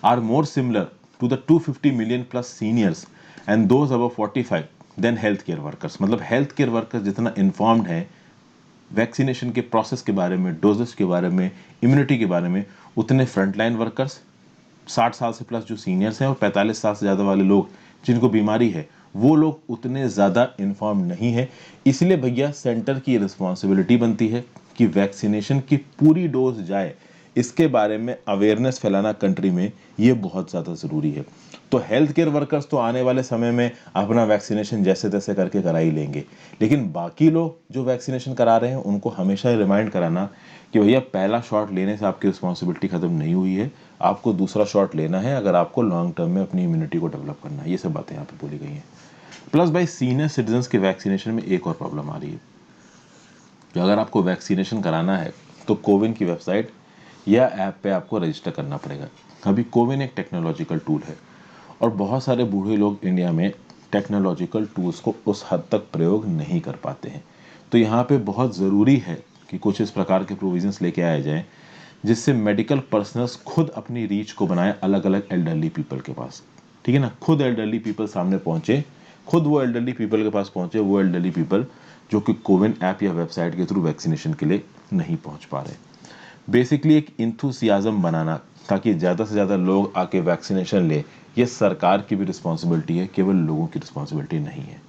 are more similar to the 250 million plus seniors and those above 45 than healthcare workers। मतलब healthcare workers जितना informed है वैक्सीनेशन के प्रोसेस के बारे में, डोजेस के बारे में, इम्यूनिटी के बारे में, उतने फ्रंटलाइन वर्कर्स 60 साल से प्लस जो सीनियर्स हैं और 45 साल से ज़्यादा वाले लोग जिनको बीमारी है, वो लोग उतने ज़्यादा इन्फॉर्म नहीं है। इसलिए भैया सेंटर की रिस्पॉन्सिबिलिटी बनती है कि वैक्सीनेशन की पूरी डोज जाए, इसके बारे में अवेयरनेस फैलाना कंट्री में ये बहुत ज़्यादा ज़रूरी है। तो हेल्थ केयर वर्कर्स तो आने वाले समय में अपना वैक्सीनेशन जैसे तैसे करके करा ही लेंगे, लेकिन बाकी लोग जो वैक्सीनेशन करा रहे हैं उनको हमेशा रिमाइंड कराना कि भैया पहला शॉट लेने से आपकी रिस्पॉन्सिबिलिटी खत्म नहीं हुई है, आपको दूसरा शॉट लेना है अगर आपको लॉन्ग टर्म में अपनी इम्यूनिटी को डेवलप करना है। ये सब बातें यहाँ पे बोली गई हैं। प्लस भाई सीनियर सिटीजन्स के वैक्सीनेशन में एक और प्रॉब्लम आ रही है कि अगर आपको वैक्सीनेशन कराना है तो कोविन की वेबसाइट या ऐप पे आपको रजिस्टर करना पड़ेगा। अभी कोविन एक टेक्नोलॉजिकल टूल है और बहुत सारे बूढ़े लोग इंडिया में टेक्नोलॉजिकल टूल्स को उस हद तक प्रयोग नहीं कर पाते हैं। तो यहाँ पे बहुत ज़रूरी है कि कुछ इस प्रकार के प्रोविजंस लेके आए जाएं जिससे मेडिकल पर्सनल्स खुद अपनी रीच को बनाए अलग अलग एल्डरली पीपल के पास। ठीक है ना, खुद एल्डरली पीपल सामने पहुंचे, खुद वो एल्डरली पीपल के पास पहुंचे, वो एल्डरली पीपल जो कि कोविन ऐप या वेबसाइट के थ्रू वैक्सीनेशन के लिए नहीं पहुंच पा रहे। बेसिकली एक इंथुसियाज्म बनाना ताकि ज़्यादा से ज़्यादा लोग आके वैक्सीनेशन ले, ये सरकार की भी रिस्पॉन्सिबिलिटी है, केवल लोगों की रिस्पॉन्सिबिलिटी नहीं है।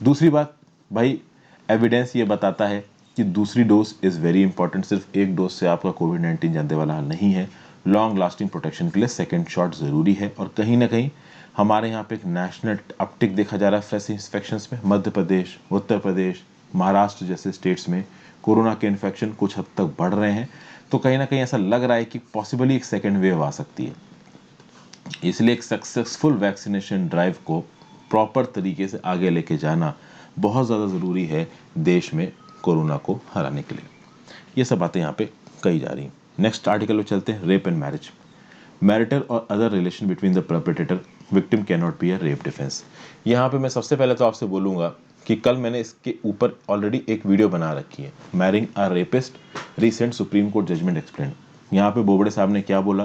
दूसरी बात भाई, एविडेंस ये बताता है कि दूसरी डोज इज़ वेरी इंपॉर्टेंट। सिर्फ एक डोज से आपका कोविड-19 जानने वाला हाल नहीं है। लॉन्ग लास्टिंग प्रोटेक्शन के लिए सेकेंड शॉट ज़रूरी है। और कहीं ना कहीं हमारे यहाँ पे एक नेशनल अपटिक देखा जा रहा है फ्रेश इन्फेक्शंस में। मध्य प्रदेश, उत्तर प्रदेश, महाराष्ट्र जैसे स्टेट्स में कोरोना के इन्फेक्शन कुछ हद तक बढ़ रहे हैं। तो कहीं ना कहीं ऐसा लग रहा है कि पॉसिबली एक सेकेंड वेव आ सकती है। इसलिए एक सक्सेसफुल वैक्सीनेशन ड्राइव को प्रॉपर तरीके से आगे लेके जाना बहुत ज़्यादा ज़रूरी है देश में कोरोना को हराने के लिए। ये सब बातें यहाँ पे कही जा रही हैं। नेक्स्ट आर्टिकल में चलते हैं, रेप एंड मैरिज। मैरिटल और other relation between the perpetrator victim can not be a rape defence. यहाँ पे मैं सबसे पहले तो आपसे बोलूँगा कि कल मैंने इसके ऊपर ऑलरेडी एक वीडियो बना रखी है, marrying a rapist, recent supreme court judgement explain. यहाँ पे बोबड़े साहब ने क्या बोला,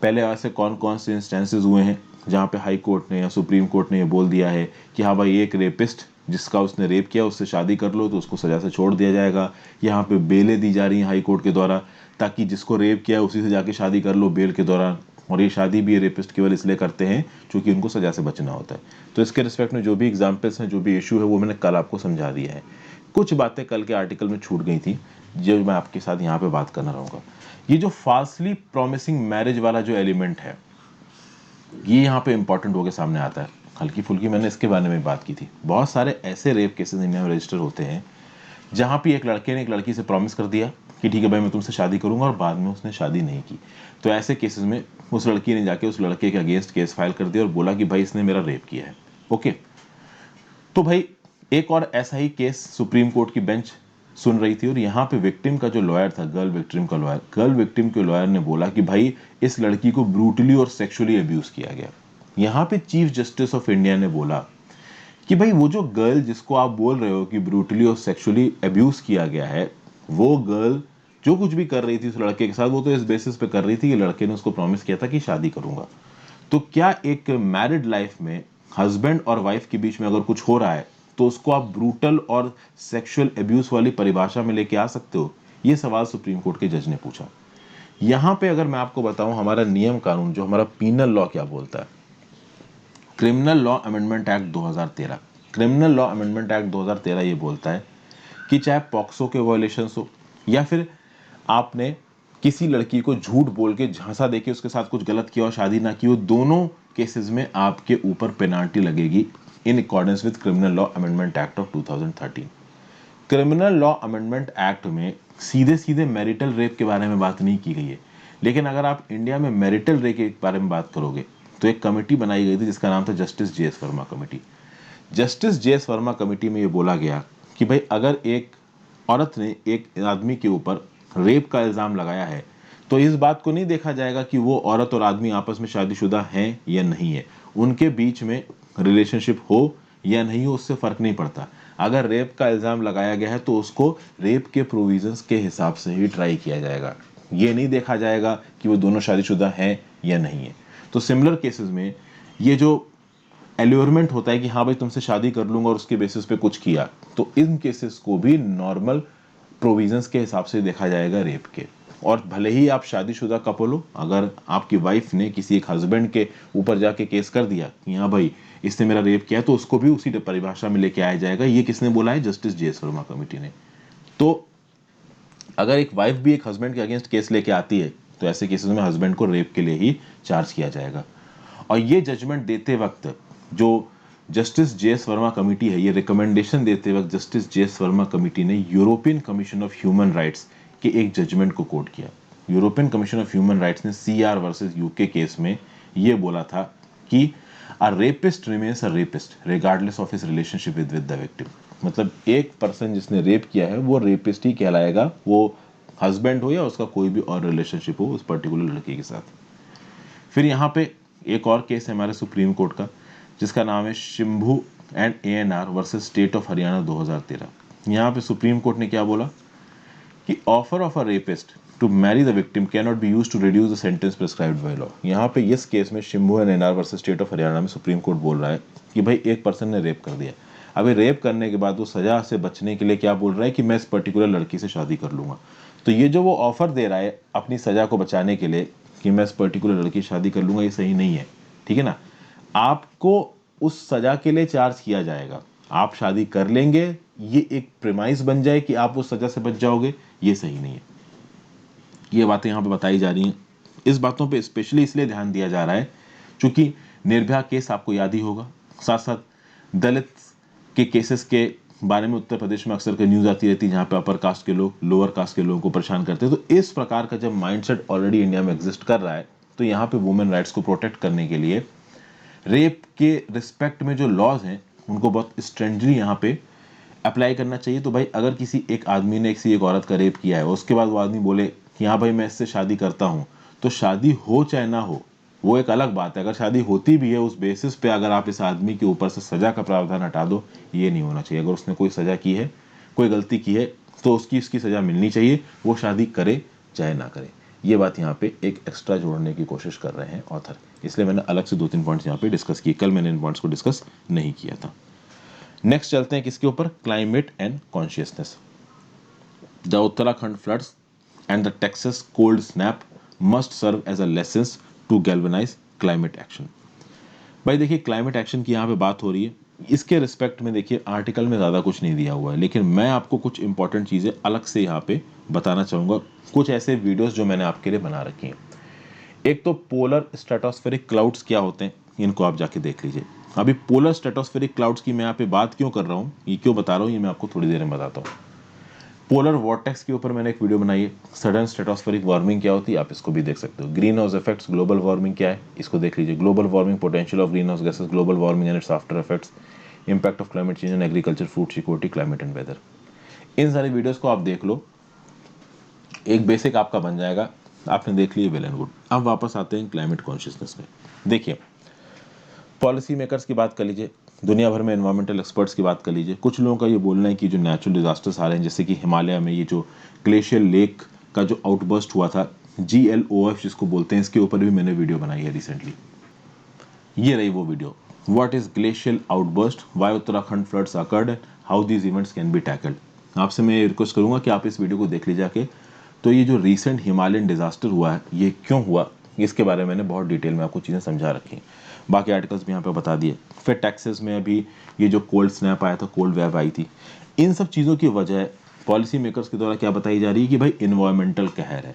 पहले ऐसे कौन कौन से इंस्टेंसेस हुए हैं जहाँ पे हाई कोर्ट ने या सुप्रीम कोर्ट ने ये बोल दिया है कि हाँ भाई एक रेपिस्ट जिसका उसने रेप किया उससे शादी कर लो तो उसको सजा से छोड़ दिया जाएगा। यहाँ पे बेलें दी जा रही हैं हाई कोर्ट के द्वारा ताकि जिसको रेप किया उसी से जाके शादी कर लो बेल के दौरान। और ये शादी भी रेपिस्ट केवल इसलिए करते हैं क्योंकि उनको सजा से बचना होता है। तो इसके रिस्पेक्ट में जो भी एग्जाम्पल्स हैं, जो भी इशू है, वो मैंने कल आपको समझा दिया है। कुछ बातें कल के आर्टिकल में छूट गई थी जो मैं आपके साथ यहाँ पे बात करना रहूँगा। ये जो फाल्सली प्रॉमिसिंग मैरिज वाला जो एलिमेंट है, ये यहाँ पे इंपॉर्टेंट होकर सामने आता है। हल्की फुल्की मैंने इसके बारे में बात की थी। बहुत सारे ऐसे रेप केसेस इंडिया में रजिस्टर होते हैं जहाँ पे एक लड़के ने एक लड़की से प्रॉमिस कर दिया कि ठीक है भाई मैं तुमसे शादी करूंगा, और बाद में उसने शादी नहीं की। तो ऐसे केसेस में उस लड़की ने जाके उस लड़के के अगेंस्ट केस फाइल कर दिया और बोला कि भाई इसने मेरा रेप किया है। ओके, तो भाई एक और ऐसा ही केस सुप्रीम कोर्ट की बेंच सुन रही थी और यहाँ पे विक्टिम का जो लॉयर था, गर्ल विक्टिम के लॉयर ने बोला कि भाई इस लड़की को ब्रूटली और सेक्सुअली अब्यूज किया गया। यहाँ पे चीफ जस्टिस ऑफ इंडिया ने बोला कि भाई वो जो गर्ल जिसको आप बोल रहे हो कि ब्रूटली और सेक्सुअली अब्यूज किया गया है, वो गर्ल जो कुछ भी कर रही थी उस लड़के के साथ, वो तो इस बेसिस पे कर रही थी कि लड़के ने उसको प्रॉमिस किया था कि शादी करूंगा। तो क्या एक मैरिड लाइफ में हस्बैंड और वाइफ के बीच में अगर कुछ हो रहा है तो उसको आप ब्रूटल और सेक्सुअल अब्यूज वाली परिभाषा में लेके आ सकते हो? ये सवाल सुप्रीम कोर्ट के जज ने पूछा। यहां पे अगर मैं आपको बताऊं हमारा नियम कानून जो हमारा पीनल लॉ क्या बोलता है, criminal law amendment act 2013, criminal law amendment act 2013 ये बोलता है कि चाहे पॉक्सो के वायलेशंस हो या फिर आपने किसी लड़की को झूठ बोल के झांसा देके उसके साथ कुछ गलत किया और शादी ना की हो, दोनों केसेस में आपके ऊपर पेनाल्टी लगेगी in accordance with criminal law amendment act of 2013। Criminal law amendment act में सीधे सीधे मैरिटल रेप के बारे में बात नहीं की गई है, लेकिन अगर आप इंडिया में मैरिटल रेप के बारे में बात करोगे तो एक कमेटी बनाई गई थी जिसका नाम था justice J S Verma committee. Justice J S Verma committee में ये बोला गया कि भाई अगर एक औरत ने एक आदमी के ऊपर रेप का इल्ज़ाम लगाया है तो इस बात को नहीं देखा जाएगा कि वो औरत और आदमी आपस में शादीशुदा हैं या नहीं है, उनके बीच में रिलेशनशिप हो या नहीं हो उससे फर्क नहीं पड़ता। अगर रेप का इल्जाम लगाया गया है तो उसको रेप के प्रोविजंस के हिसाब से ही ट्राई किया जाएगा। ये नहीं देखा जाएगा कि वो दोनों शादीशुदा हैं या नहीं है। तो सिमिलर केसेस में ये जो एल्योरमेंट होता है कि हाँ भाई तुमसे शादी कर लूंगा और उसके बेसिस पे कुछ किया, तो इन केसेस को भी नॉर्मल प्रोविजंस के हिसाब से देखा जाएगा रेप के। और भले ही आप शादीशुदा कपल हो, अगर आपकी वाइफ ने किसी एक हस्बैंड के ऊपर जाके केस कर दिया कि हाँ भाई इसने मेरा रेप किया, तो उसको भी उसी परिभाषा में लेके आया जाएगा। ये किसने बोला है? Justice J S. वर्मा कमेटी ने। तो अगर एक वाइफ भी एक हस्बैंड के अगेंस्ट केस लेके आती है तो ऐसे केसेस में हस्बैंड को रेप के लिए ही चार्ज किया जाएगा। और ये जजमेंट देते वक्त जो जस्टिस जे.एस. वर्मा कमेटी है, ये रिकमेंडेशन देते वक्त जस्टिस जे.एस. वर्मा कमेटी ने European commission of human rights के एक जजमेंट को कोट किया। European commission of human rights ने सीआर वर्सेस यूके केस में ये बोला था कि a rapist remains a rapist regardless of his relationship with the victim. मतलब एक पर्सन जिसने रेप किया है वो रेपिस्ट ही कहलाएगा, वो हस्बैंड हो या उसका कोई भी और रिलेशनशिप हो उस पर्टिकुलर लड़की के साथ। फिर यहाँ पे एक और केस है हमारे सुप्रीम कोर्ट का, जिसका नाम है Shimbhu and ANR versus state of Haryana 2013। यहाँ पे सुप्रीम कोर्ट ने क्या बोला कि offer of a rapist to marry the victim can not be used to reduce the sentence prescribed by law. यहाँ पे इस केस में Shimbhu and ANR versus state of Haryana में सुप्रीम कोर्ट बोल रहा है कि भाई एक पर्सन ने रेप कर दिया, अभी रेप करने के बाद वो सजा से बचने के लिए क्या बोल रहा है कि मैं इस पर्टिकुलर लड़की से शादी कर लूंगा। तो ये जो वो ऑफर दे रहा है अपनी सजा को बचाने के लिए कि मैं इस पर्टिकुलर लड़की से शादी कर लूंगा, ये सही नहीं है। ठीक है ना? आपको उस सजा के लिए चार्ज किया जाएगा, आप शादी कर लेंगे, ये एक प्रेमाइस बन जाए कि आप उस सजा से बच जाओगे, ये सही नहीं है। ये बातें यहाँ पे बताई जा रही हैं। इस बातों पे स्पेशली इसलिए ध्यान दिया जा रहा है क्योंकि निर्भया केस आपको याद ही होगा, साथ साथ दलित के केसेस के बारे में उत्तर प्रदेश में अक्सर न्यूज आती रहती है जहाँ पे अपर कास्ट के लोग लोअर कास्ट के लोगों को परेशान करते हैं। तो इस प्रकार का जब माइंडसेट ऑलरेडी इंडिया में एग्जिस्ट कर रहा है, तो यहाँ पे वुमेन राइट्स को प्रोटेक्ट करने के लिए रेप के रिस्पेक्ट में जो लॉज हैं उनको बहुत स्ट्रेंजली यहाँ पे अप्लाई करना चाहिए। तो भाई अगर किसी एक आदमी ने किसी एक औरत का रेप किया है, उसके बाद वो आदमी बोले कि हाँ भाई मैं इससे शादी करता हूँ, तो शादी हो चाहे ना हो वो एक अलग बात है। अगर शादी होती भी है उस बेसिस पे अगर आप इस आदमी के ऊपर से सजा का प्रावधान हटा दो, ये नहीं होना चाहिए। अगर उसने कोई सजा की है, कोई गलती की है, तो उसकी इसकी सजा मिलनी चाहिए, वो शादी करे चाहे ना करे। ये बात यहाँ पे एक एक्स्ट्रा जोड़ने की कोशिश कर रहे हैं ऑथर, इसलिए मैंने अलग से 2-3 पॉइंट्स यहाँ पे डिस्कस किए। कल मैंने इन पॉइंट्स को डिस्कस नहीं किया था। नेक्स्ट चलते हैं किसके ऊपर? Climate and consciousness. The Uttarakhand floods and the Texas cold snap must serve as a lessons to galvanise climate action. भाई देखिए, क्लाइमेट एक्शन की यहाँ पे बात हो रही है, इसके रिस्पेक्ट में देखिए आर्टिकल में ज़्यादा कुछ नहीं दिया हुआ है, लेकिन मैं आपको कुछ इंपॉर्टेंट चीज़ें अलग से यहाँ पे बताना चाहूँगा। कुछ ऐसे वीडियोस जो मैंने आपके लिए बना रखी हैं। एक तो पोलर स्ट्रेटोस्फेरिक क्लाउड्स क्या होते हैं, इनको आप जाके देख लीजिए। अभी पोलर स्ट्रेटोस्फेरिक क्लाउड्स की मैं यहाँ पे बात क्यों कर रहा हूँ, ये क्यों बता रहा हूँ, ये मैं आपको थोड़ी देर में बताता हूँ। पोलर वॉर्टेक्स के ऊपर मैंने एक वीडियो बनाई है। सडन स्ट्रेटोस्फेरिक वार्मिंग क्या होती है, आप इसको भी देख सकते हो। Green house effects, global warming क्या है, इसको देख लीजिए। Global warming, potential of green house gases, global warming and its after effects, impact of climate change on agriculture, food security, climate and weather. इन सारी वीडियोस को आप देख लो, एक बेसिक आपका बन जाएगा। आपने देख लिए, वेल एंड गुड। अब वापस आते हैं क्लाइमेट कॉन्शियसनेस में। देखिए, पॉलिसी मेकर्स की बात कर लीजिए, दुनिया भर में एनवायरमेंटल एक्सपर्ट्स की बात कर लीजिए। कुछ लोगों का ये बोलना है कि जो नेचुरल डिजास्टर्स आ रहे हैं, जैसे कि हिमालय में ये जो ग्लेशियर लेक का जो आउटबर्स्ट हुआ था, GLOF जिसको बोलते हैं, इसके ऊपर भी मैंने वीडियो बनाई है रिसेंटली। ये रही वो video, what is glacial outburst, why Uttarakhand floods occurred, how these events can be tackled. आपसे मैं रिक्वेस्ट करूंगा कि आप इस वीडियो को देख लीजिए जाके। तो ये जो रिसेंट हिमालयन डिजास्टर हुआ है, ये क्यों हुआ, इसके बारे में मैंने बहुत डिटेल में आपको चीज़ें समझा रखी हैं। बाकी आर्टिकल्स भी यहाँ पे बता दिए। फिर टेक्सास में अभी ये जो कोल्ड स्नैप आया था, कोल्ड वेव आई थी, इन सब चीज़ों की वजह पॉलिसी मेकर्स के द्वारा क्या बताई जा रही है कि भाई इन्वायरमेंटल कहर है,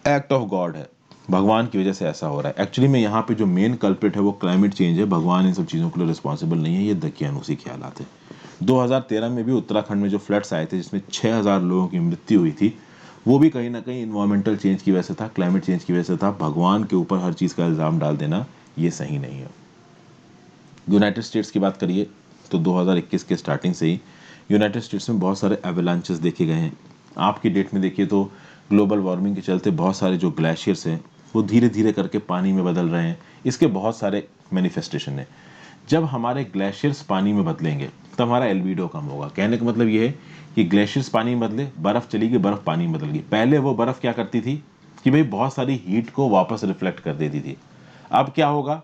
एक्ट ऑफ गॉड है, भगवान की वजह से ऐसा हो रहा है। एक्चुअली में यहाँ पे जो मेन कल्प्रिट है वो क्लाइमेट चेंज है, भगवान इन सब चीज़ों के लिए रिस्पॉन्सिबल नहीं है। ये दकियानूसी ख्यालात है। 2013 में भी उत्तराखंड में जो फ्लड्स आए थे जिसमें 6000 लोगों की मृत्यु हुई थी, वो भी कहीं ना कहीं इन्वायरमेंटल चेंज की वजह से था, क्लाइमेट चेंज की वजह से था। भगवान के ऊपर हर चीज़ का इल्ज़ाम डाल देना ये सही नहीं है। यूनाइटेड स्टेट्स की बात करिए तो 2021 के स्टार्टिंग से ही यूनाइटेड स्टेट्स में बहुत सारे एवलांचेस देखे गए हैं। आपकी डेट में देखिए तो ग्लोबल वार्मिंग के चलते बहुत सारे जो ग्लेशियर्स हैं वो धीरे धीरे करके पानी में बदल रहे हैं। इसके बहुत सारे मैनिफेस्टेशन हैं। जब हमारे ग्लेशियर्स पानी में बदलेंगे तब हमारा एल्बिडो कम होगा। कहने का मतलब ये है कि ग्लेशियर्स पानी में बदले, बर्फ चली गई, बर्फ पानी में बदल गई। पहले वो बर्फ क्या करती थी कि भाई बहुत सारी हीट को वापस रिफ्लेक्ट कर देती थी। अब क्या होगा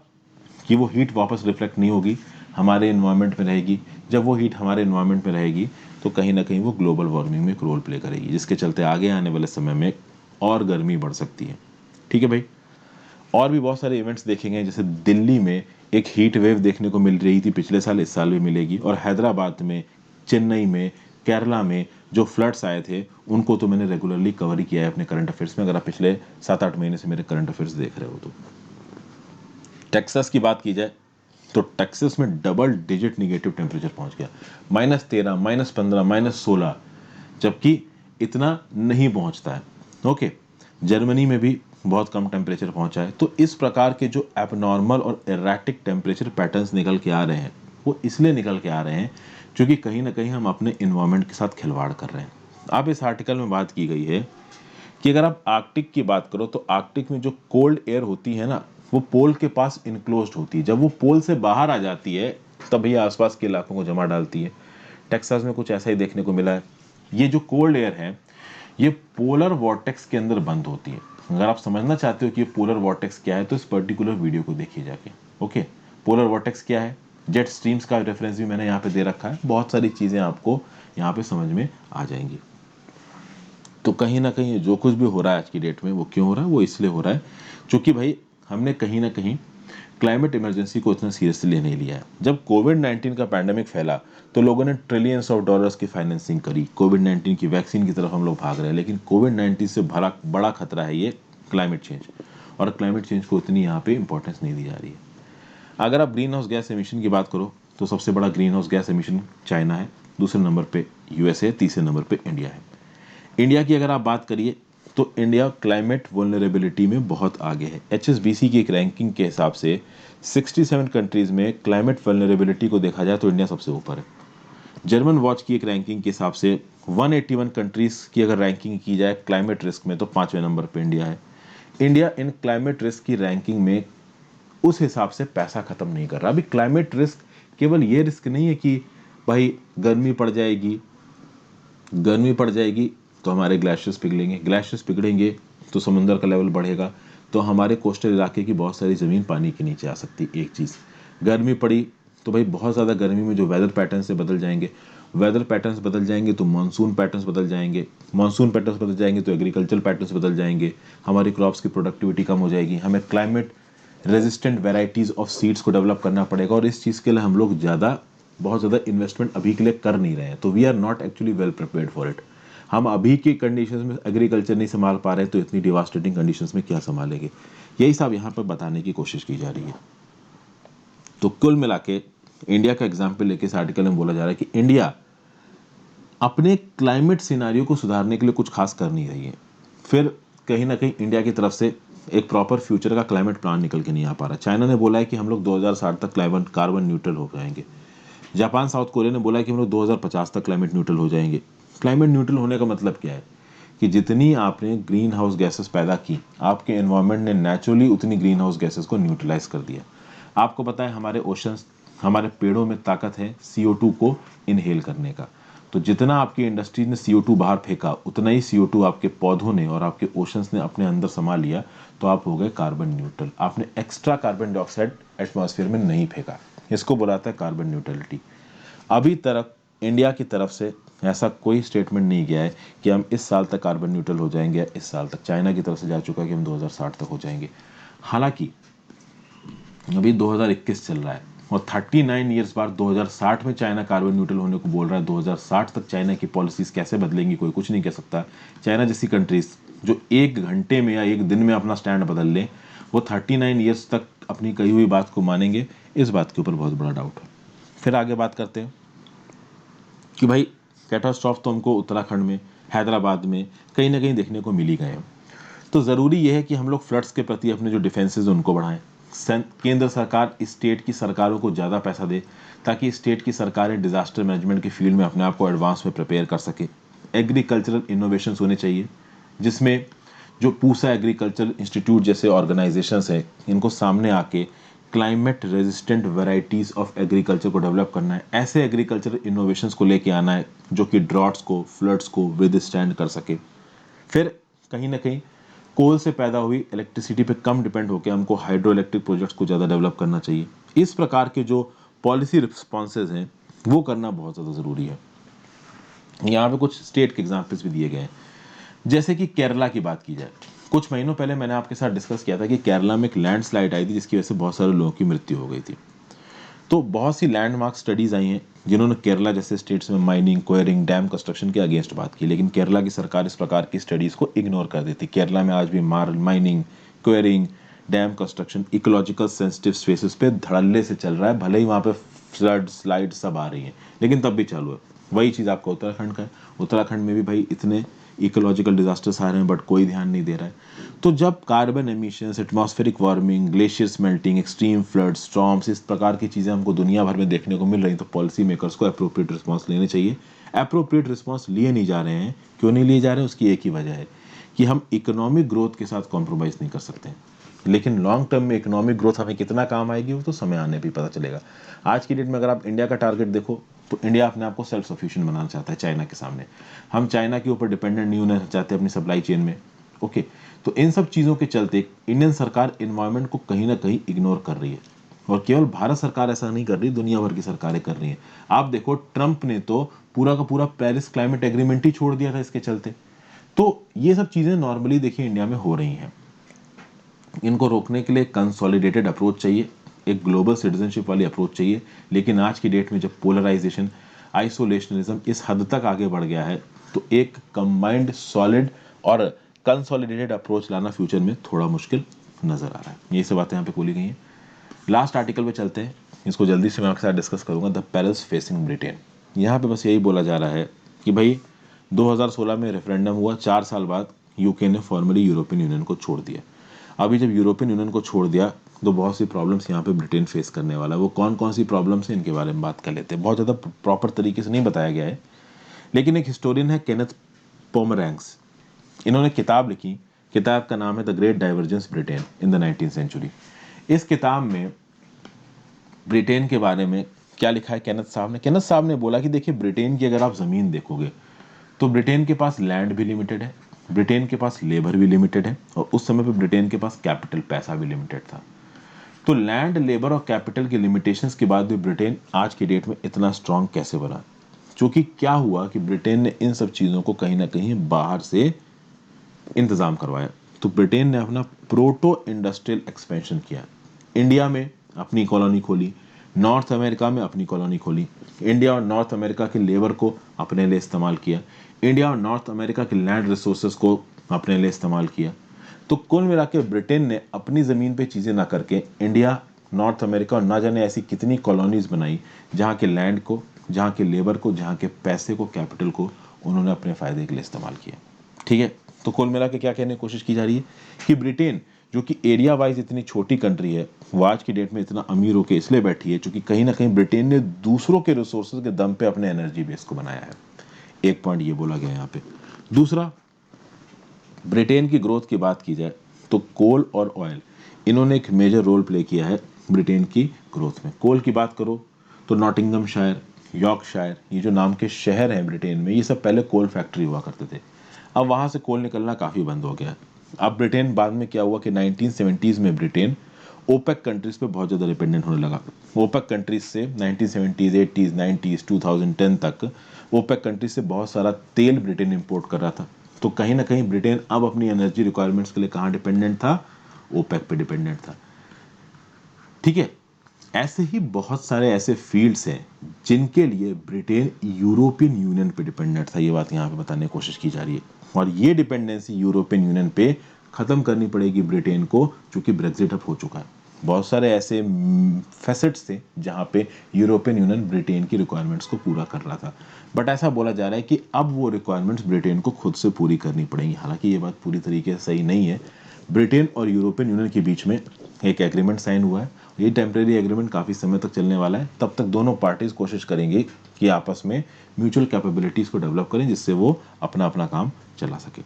कि वो हीट वापस रिफ्लेक्ट नहीं होगी, हमारे इन्वायरमेंट में रहेगी। जब वो हीट हमारे इन्वायरमेंट में रहेगी तो कहीं ना कहीं वो ग्लोबल वार्मिंग में एक रोल प्ले करेगी, जिसके चलते आगे आने वाले समय में और गर्मी बढ़ सकती है। ठीक है भाई। और भी बहुत सारे इवेंट्स देखेंगे, जैसे दिल्ली में एक हीट वेव देखने को मिल रही थी पिछले साल, इस साल भी मिलेगी। और हैदराबाद में, चेन्नई में, केरला में जो फ्लड्स आए थे उनको तो मैंने रेगुलरली कवर ही किया है अपने करंट अफेयर्स में, अगर आप पिछले 7-8 महीने से मेरे करंट अफेयर्स देख रहे हो तो। टेक्सास की बात की जाए तो टेक्सास में डबल डिजिट निगेटिव टेम्परेचर पहुंच गया, -13, -15, -16, जबकि इतना नहीं पहुंचता है। ओके। जर्मनी में भी बहुत कम टेम्परेचर पहुंचा है। तो इस प्रकार के जो एबनॉर्मल और एराटिक टेम्परेचर पैटर्न्स निकल के आ रहे हैं, वो इसलिए निकल के आ रहे हैं क्योंकि कहीं ना कहीं हम अपने इन्वायरमेंट के साथ खिलवाड़ कर रहे हैं। अब इस आर्टिकल में बात की गई है कि अगर आप आर्कटिक की बात करो तो आर्कटिक में जो कोल्ड एयर होती है ना, वो पोल के पास इनक्लोज्ड होती है। जब वो पोल से बाहर आ जाती है तब ये आसपास के इलाकों को जमा डालती है। टेक्सास में कुछ ऐसा ही देखने को मिला है। ये जो कोल्ड एयर है ये पोलर वॉर्टेक्स के अंदर बंद होती है। अगर आप समझना चाहते हो कि ये पोलर वॉर्टेक्स क्या है तो इस पर्टिकुलर वीडियो को देखिए जाके। ओके। पोलर वॉर्टेक्स क्या है, जेट स्ट्रीम्स का रेफरेंस भी मैंने यहाँ पे दे रखा है। बहुत सारी चीजें आपको यहाँ पे समझ में आ जाएंगी। तो कहीं ना कहीं जो कुछ भी हो रहा है आज की डेट में, वो क्यों हो रहा है? वो इसलिए हो रहा है क्योंकि भाई हमने कहीं ना कहीं क्लाइमेट इमरजेंसी को इतना सीरियसली नहीं लिया है। जब कोविड-19 का पैंडेमिक फैला तो लोगों ने ट्रिलियंस ऑफ डॉलर्स की फाइनेंसिंग करी, कोविड-19 की वैक्सीन की तरफ हम लोग भाग रहे हैं। लेकिन कोविड-19 से भरा बड़ा खतरा है ये क्लाइमेट चेंज, और क्लाइमेट चेंज को उतनी यहाँ पे इंपॉर्टेंस नहीं दी जा रही है। अगर आप ग्रीन हाउस गैस एमिशन की बात करो तो सबसे बड़ा green house gas emission China है, दूसरे नंबर पे यूएसए, तीसरे नंबर पे इंडिया है। इंडिया की अगर आप बात करिए तो इंडिया क्लाइमेट वल्नरेबिलिटी में बहुत आगे है। एचएसबीसी की एक रैंकिंग के हिसाब से 67 कंट्रीज में क्लाइमेट वल्नरेबिलिटी को देखा जाए तो इंडिया सबसे ऊपर है। जर्मन वॉच की एक रैंकिंग के हिसाब से 181 कंट्रीज की अगर रैंकिंग की जाए क्लाइमेट रिस्क में तो 5वें नंबर पे इंडिया है। इंडिया इन क्लाइमेट रिस्क की रैंकिंग में उस हिसाब से पैसा खत्म नहीं कर रहा। अभी क्लाइमेट रिस्क केवल ये रिस्क नहीं है कि भाई गर्मी पड़ जाएगी तो हमारे ग्लेशियर्स पिघलेंगे, ग्लेशियर्स पिघलेंगे तो समुद्र का लेवल बढ़ेगा, तो हमारे कोस्टल इलाके की बहुत सारी ज़मीन पानी के नीचे आ सकती है। एक चीज़, गर्मी पड़ी तो भाई बहुत ज़्यादा गर्मी में जो वेदर पैटर्न्स से बदल जाएंगे, वेदर पैटर्न्स बदल जाएंगे तो मानसून पैटर्न्स बदल जाएंगे, मानसून पैटर्न्स बदल जाएंगे तो एग्रीकल्चर पैटर्न्स बदल जाएंगे, हमारी क्रॉप्स की प्रोडक्टिविटी कम हो जाएगी, हमें climate resistant varieties of seeds को डेवलप करना पड़ेगा। और इस चीज़ के लिए हम लोग बहुत ज़्यादा इन्वेस्टमेंट अभी के लिए कर नहीं रहे हैं। तो we are not actually well prepared for it. हम अभी की कंडीशंस में एग्रीकल्चर नहीं संभाल पा रहे तो इतनी डिवास्टेटिंग कंडीशंस में क्या संभालेंगे? यही सब यहाँ पर बताने की कोशिश की जा रही है। तो कुल मिला के इंडिया का एग्जाम्पल लेके इस आर्टिकल में बोला जा रहा है कि इंडिया अपने क्लाइमेट सिनारियो को सुधारने के लिए कुछ खास कर नहीं रही है। फिर कहीं ना कहीं इंडिया की तरफ से एक प्रॉपर फ्यूचर का क्लाइमेट प्लान निकल के नहीं आ पा रहा। चाइना ने बोला है कि हम लोग 2060 तक कार्बन न्यूट्रल हो जाएंगे। जापान, साउथ कोरिया ने बोला है कि हम लोग 2050 तक क्लाइमेट न्यूट्रल हो जाएंगे। क्लाइमेट न्यूट्रल होने का मतलब क्या है कि जितनी आपने ग्रीन हाउस गैसेस पैदा की, आपके एनवायरनमेंट ने नेचुरली उतनी ग्रीन हाउस गैसेस को न्यूट्रलाइज कर दिया। आपको पता है हमारे ओशंस, हमारे पेड़ों में ताकत है CO2 को इनहेल करने का। तो जितना आपकी इंडस्ट्री ने CO2 बाहर फेंका उतना ही CO2 आपके पौधों ने और आपके ओशंस ने अपने अंदर समा लिया, तो आप हो गए कार्बन न्यूट्रल। आपने एक्स्ट्रा कार्बन डाइऑक्साइड एटमॉस्फेयर में नहीं फेंका। इसको बुलाता है कार्बन न्यूट्रलिटी। अभी तक इंडिया की तरफ से ऐसा कोई स्टेटमेंट नहीं गया है कि हम इस साल तक कार्बन न्यूट्रल हो जाएंगे या इस साल तक। चाइना की तरफ से जा चुका है कि हम 2060 तक हो जाएंगे। हालांकि अभी 2021 चल रहा है और 39 ईयर्स बाद 2060 में चाइना कार्बन न्यूट्रल होने को बोल रहा है। 2060 तक चाइना की पॉलिसीज कैसे बदलेंगी कोई कुछ नहीं कह सकता। चाइना जैसी कंट्रीज जो एक घंटे में या एक दिन में अपना स्टैंड बदल लें, वो 39 ईयर्स तक अपनी कही हुई बात को मानेंगे, इस बात के ऊपर बहुत बड़ा डाउट है। फिर आगे बात करते हैं कि भाई कैटास्ट्रॉफ तो हमको उत्तराखंड में, हैदराबाद में कहीं ना कहीं देखने को मिल ही गए। तो ज़रूरी यह है कि हम लोग फ्लड्स के प्रति अपने जो डिफेंसेस उनको बढ़ाएं। केंद्र सरकार स्टेट की सरकारों को ज़्यादा पैसा दे ताकि स्टेट की सरकारें डिजास्टर मैनेजमेंट के फील्ड में अपने आप को एडवांस में प्रिपेयर कर सके। एग्रीकल्चरल इनोवेशंस होने चाहिए जिसमें जो पूसा एग्रीकल्चर इंस्टीट्यूट जैसे ऑर्गेनाइजेशंस हैं इनको सामने आके climate resistant varieties of agriculture को डेवलप करना है, ऐसे एग्रीकल्चर इनोवेशंस को लेके आना है जो कि ड्रॉट्स को, फ्लड्स को विदस्टैंड कर सके। फिर कहीं ना कहीं कोल से पैदा हुई इलेक्ट्रिसिटी पे कम डिपेंड होकर हमको हाइड्रो इलेक्ट्रिक प्रोजेक्ट्स को ज़्यादा डेवलप करना चाहिए। इस प्रकार के जो पॉलिसी रिस्पॉन्सेज हैं वो करना बहुत ज़्यादा ज़रूरी है। यहाँ पे कुछ स्टेट के एग्जाम्पल्स भी दिए गए हैं, जैसे कि केरला की बात की जाए। कुछ महीनों पहले मैंने आपके साथ डिस्कस किया था कि केरला में एक लैंडस्लाइड आई थी जिसकी वजह से बहुत सारे लोगों की मृत्यु हो गई थी। तो बहुत सी लैंडमार्क स्टडीज आई हैं जिन्होंने केरला जैसे स्टेट्स में माइनिंग, क्वेरिंग, डैम कंस्ट्रक्शन के अगेंस्ट बात की, लेकिन केरला की सरकार इस प्रकार की स्टडीज को इग्नोर कर देती। केरला में आज भी mining, quarrying, dam construction ecological sensitive spaces पे धड़ल्ले से चल रहा है। भले ही वहाँ पे फ्लड स्लाइड सब आ रही हैं, लेकिन तब भी चालू है। वही चीज़ आपका उत्तराखंड का है। उत्तराखंड में भी भाई इतने इकोलॉजिकल डिजास्टर्स आ रहे हैं बट कोई ध्यान नहीं दे रहा है। तो जब carbon emissions, atmospheric warming, glaciers melting, extreme flood, storms, इस प्रकार की चीज़ें हमको दुनिया भर में देखने को मिल रही, तो पॉलिसी मेकर्स को अप्रोप्रिएट रिस्पॉन्स लेने चाहिए। अप्रोप्रिएट रिस्पॉन्स लिए नहीं जा रहे हैं, क्यों नहीं लिए जा रहे हैं? उसकी एक ही वजह है कि हम इकोनॉमिक ग्रोथ के साथ कॉम्प्रोमाइज़ नहीं कर सकते हैं। लेकिन लॉन्ग टर्म में इकोनॉमिक ग्रोथ हमें कितना काम आएगी वो तो समय आने पर पता चलेगा। आज की डेट में अगर आप इंडिया का टारगेट देखो तो इंडिया अपने आप को सेल्फ सफिशिएंट बनाना चाहता है चाइना के सामने। हम चाइना के ऊपर डिपेंडेंट नहीं होना चाहते अपनी सप्लाई चेन में। ओके, तो इन सब चीज़ों के चलते इंडियन सरकार इन्वायरमेंट को कहीं ना कहीं इग्नोर कर रही है। और केवल भारत सरकार ऐसा नहीं कर रही, दुनिया भर की सरकारें कर रही हैं। आप देखो, ट्रंप ने तो पूरा का पूरा पेरिस क्लाइमेट एग्रीमेंट ही छोड़ दिया था इसके चलते। तो ये सब चीज़ें नॉर्मली देखिए इंडिया में हो रही हैं। इनको रोकने के लिए कंसोलिडेटेड अप्रोच चाहिए, एक ग्लोबल सिटीजनशिप वाली अप्रोच चाहिए। लेकिन आज की डेट में जब पोलराइजेशन, आइसोलेशनिज्म इस हद तक आगे बढ़ गया है, तो एक कंबाइंड सॉलिड और कंसोलिडेटेड अप्रोच लाना फ्यूचर में थोड़ा मुश्किल नजर आ रहा है। ये सब बातें यहाँ पे बोली गई हैं। लास्ट आर्टिकल पे चलते हैं, इसको जल्दी से मैं आपके साथ डिस्कस करूंगा। The perils facing Britain. यहाँ पे बस यही बोला जा रहा है कि भाई 2016 में रेफरेंडम हुआ, 4 साल बाद यूके ने फॉर्मली यूरोपियन यूनियन को छोड़ दिया। अभी जब यूरोपियन यूनियन को छोड़ दिया तो बहुत सी प्रॉब्लम्स यहाँ पे ब्रिटेन फेस करने वाला है। वो कौन कौन सी प्रॉब्लम्स हैं इनके बारे में बात कर लेते हैं। बहुत ज़्यादा प्रॉपर तरीके से नहीं बताया गया है, लेकिन एक हिस्टोरियन है केनेथ पोमरैंक्स, इन्होंने किताब लिखी। किताब का नाम है the great divergence Britain in the 19th century. इस किताब में ब्रिटेन के बारे में क्या लिखा है केनेथ साहब ने बोला कि देखिए, ब्रिटेन की अगर आप ज़मीन देखोगे तो ब्रिटेन के पास लैंड भी लिमिटेड है, ब्रिटेन के पास लेबर भी लिमिटेड है, और उस समय पे ब्रिटेन के पास कैपिटल, पैसा भी लिमिटेड था। तो लैंड, लेबर और कैपिटल की लिमिटेशंस के बाद भी ब्रिटेन आज की डेट में इतना स्ट्रांग कैसे बना? क्योंकि क्या हुआ कि ब्रिटेन ने इन सब चीज़ों को कहीं ना कहीं बाहर से इंतज़ाम करवाया। तो ब्रिटेन ने अपना प्रोटो इंडस्ट्रियल एक्सपेंशन किया। इंडिया में अपनी कॉलोनी खोली, नॉर्थ अमेरिका में अपनी कॉलोनी खोली, इंडिया और नॉर्थ अमेरिका के लेबर को अपने लिए इस्तेमाल किया, इंडिया और नॉर्थ अमेरिका के लैंड रिसोर्सेज को अपने लिए इस्तेमाल किया। तो कुल मिला के ब्रिटेन ने अपनी ज़मीन पे चीज़ें ना करके इंडिया, नॉर्थ अमेरिका और ना जाने ऐसी कितनी कॉलोनीज बनाई जहाँ के लैंड को, जहाँ के लेबर को, जहाँ के पैसे को, कैपिटल को उन्होंने अपने फ़ायदे के लिए इस्तेमाल किया। ठीक है, तो कुल मिला के क्या कहने की कोशिश की जा रही है कि ब्रिटेन जो कि एरिया वाइज इतनी छोटी कंट्री है, वो आज की डेट में इतना अमीर होकर इसलिए बैठी है क्योंकि कहीं ना कहीं ब्रिटेन ने दूसरों के रिसोर्सेज के दम पे अपने एनर्जी बेस को बनाया है। एक पॉइंट ये बोला गया यहाँ पे। दूसरा, ब्रिटेन की ग्रोथ की बात की जाए तो कोल और ऑयल, इन्होंने एक मेजर रोल प्ले किया है ब्रिटेन की ग्रोथ में। कोल की बात करो तो नॉटिंगमशायर, यॉर्कशायर, ये जो नाम के शहर हैं ब्रिटेन में, ये सब पहले कोल फैक्ट्री हुआ करते थे। अब वहाँ से कोल निकलना काफ़ी बंद हो गया। अब ब्रिटेन, बाद में क्या हुआ कि 1970s में ब्रिटेन ओपेक कंट्रीज पे बहुत ज़्यादा डिपेंडेंट होने लगा। ओपेक कंट्रीज से 1970s, 80s, 90s, 2010 तक ओपेक कंट्रीज से बहुत सारा तेल ब्रिटेन इंपोर्ट कर रहा था। तो कहीं ना कहीं ब्रिटेन अब अपनी एनर्जी रिक्वायरमेंट्स के लिए कहाँ डिपेंडेंट था? ओपेक पे डिपेंडेंट था। ठीक है, ऐसे ही बहुत सारे ऐसे फील्ड्स हैं जिनके लिए ब्रिटेन यूरोपियन यूनियन पे डिपेंडेंट था। ये बात यहाँ पे बताने की कोशिश की जा रही है, और ये डिपेंडेंसी यूरोपियन यूनियन पे खत्म करनी पड़ेगी ब्रिटेन को, चूंकि ब्रेग्जिट अब हो चुका है। बहुत सारे ऐसे फैसेट्स थे जहाँ पे यूरोपियन यूनियन ब्रिटेन की रिक्वायरमेंट्स को पूरा कर रहा था, बट ऐसा बोला जा रहा है कि अब वो रिक्वायरमेंट्स ब्रिटेन को खुद से पूरी करनी पड़ेंगी। हालांकि ये बात पूरी तरीके से सही नहीं है। ब्रिटेन और यूरोपियन यूनियन के बीच में एक एग्रीमेंट साइन हुआ है, ये टेम्परेरी एग्रीमेंट काफ़ी समय तक चलने वाला है। तब तक दोनों पार्टीज कोशिश करेंगे कि आपस में म्यूचुअल कैपेबिलिटीज़ को डेवलप करें जिससे वो अपना अपना काम चला सके।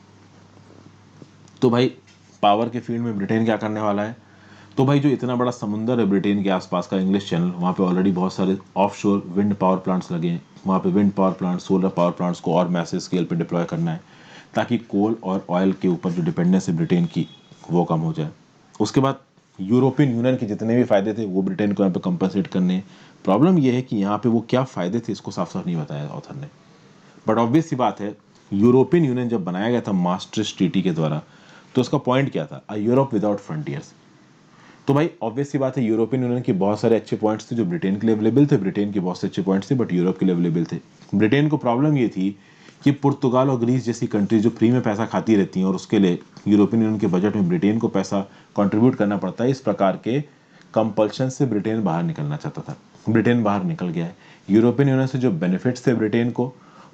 तो भाई, पावर के फील्ड में ब्रिटेन क्या करने वाला है? तो भाई जो इतना बड़ा समुंदर है ब्रिटेन के आसपास का इंग्लिश चैनल, वहाँ पे ऑलरेडी बहुत सारे ऑफशोर विंड पावर प्लांट्स लगे हैं। वहाँ पे wind power plant, solar power plants को और मैसिव स्केल पे डिप्लॉय करना है ताकि कोल और ऑयल के ऊपर जो डिपेंडेंस है ब्रिटेन की वो कम हो जाए। उसके बाद यूरोपियन यूनियन के जितने भी फायदे थे वो ब्रिटेन को यहाँ पे कंपनसेट करने हैं। प्रॉब्लम ये है कि यहाँ पे वो क्या फायदे थे इसको साफ साफ नहीं बताया ऑथर ने। बट ऑब्वियस सी बात है, यूरोपियन यूनियन जब बनाया गया था मास्ट्रिक्ट ट्रीटी के द्वारा, तो उसका पॉइंट क्या था? अ यूरोप विदाउट फ्रंटियर्स। तो भाई ऑब्वियस सी बात है, यूरोपियन यूनियन के बहुत सारे अच्छे पॉइंट्स थे जो ब्रिटेन के लिए अवेलेबल थे, ब्रिटेन के बहुत से अच्छे पॉइंट्स थे बट यूरोप के लिए अवेलेबल थे। ब्रिटेन को प्रॉब्लम ये थी कि पुर्तगाल और ग्रीस जैसी कंट्रीज जो फ्री में पैसा खाती रहती हैं और उसके लिए यूरोपियन यूनियन के बजट में ब्रिटेन को पैसा कंट्रीब्यूट करना पड़ता है, इस प्रकार के कंपल्शन से ब्रिटेन बाहर निकलना चाहता था। ब्रिटेन बाहर निकल गया है। यूरोपियन यूनियन से जो बेनिफिट्स थे ब्रिटेन को,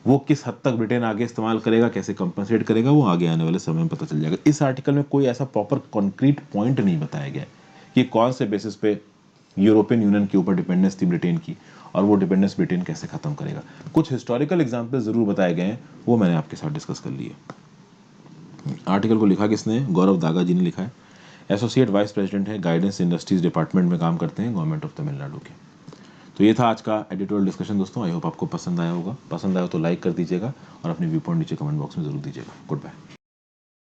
वो किस हद तक ब्रिटेन आगे इस्तेमाल करेगा, कैसे कंपनसेट करेगा, वो आगे आने वाले समय में पता चल जाएगा। इस आर्टिकल में कोई ऐसा प्रॉपर कॉन्क्रीट पॉइंट नहीं बताया गया है कि कौन से बेसिस पे यूरोपियन यूनियन के ऊपर डिपेंडेंस थी ब्रिटेन की और वो डिपेंडेंस ब्रिटेन कैसे खत्म करेगा। कुछ हिस्टोरिकल एग्जाम्पल जरूर बताए गए हैं, वो मैंने आपके साथ डिस्कस कर लिए। आर्टिकल को लिखा किसने? गौरव दागा जी ने लिखा है। एसोसिएट वाइस प्रेसिडेंट है, गाइडेंस इंडस्ट्रीज डिपार्टमेंट में काम करते हैं गवर्नमेंट ऑफ तमिलनाडु के। तो ये था आज का एडिटोरियल डिस्कशन दोस्तों। आई होप आपको पसंद आया होगा। पसंद आया तो लाइक कर दीजिएगा और अपने व्यू पॉइंट नीचे कमेंट बॉक्स में जरूर दीजिएगा। Good bye.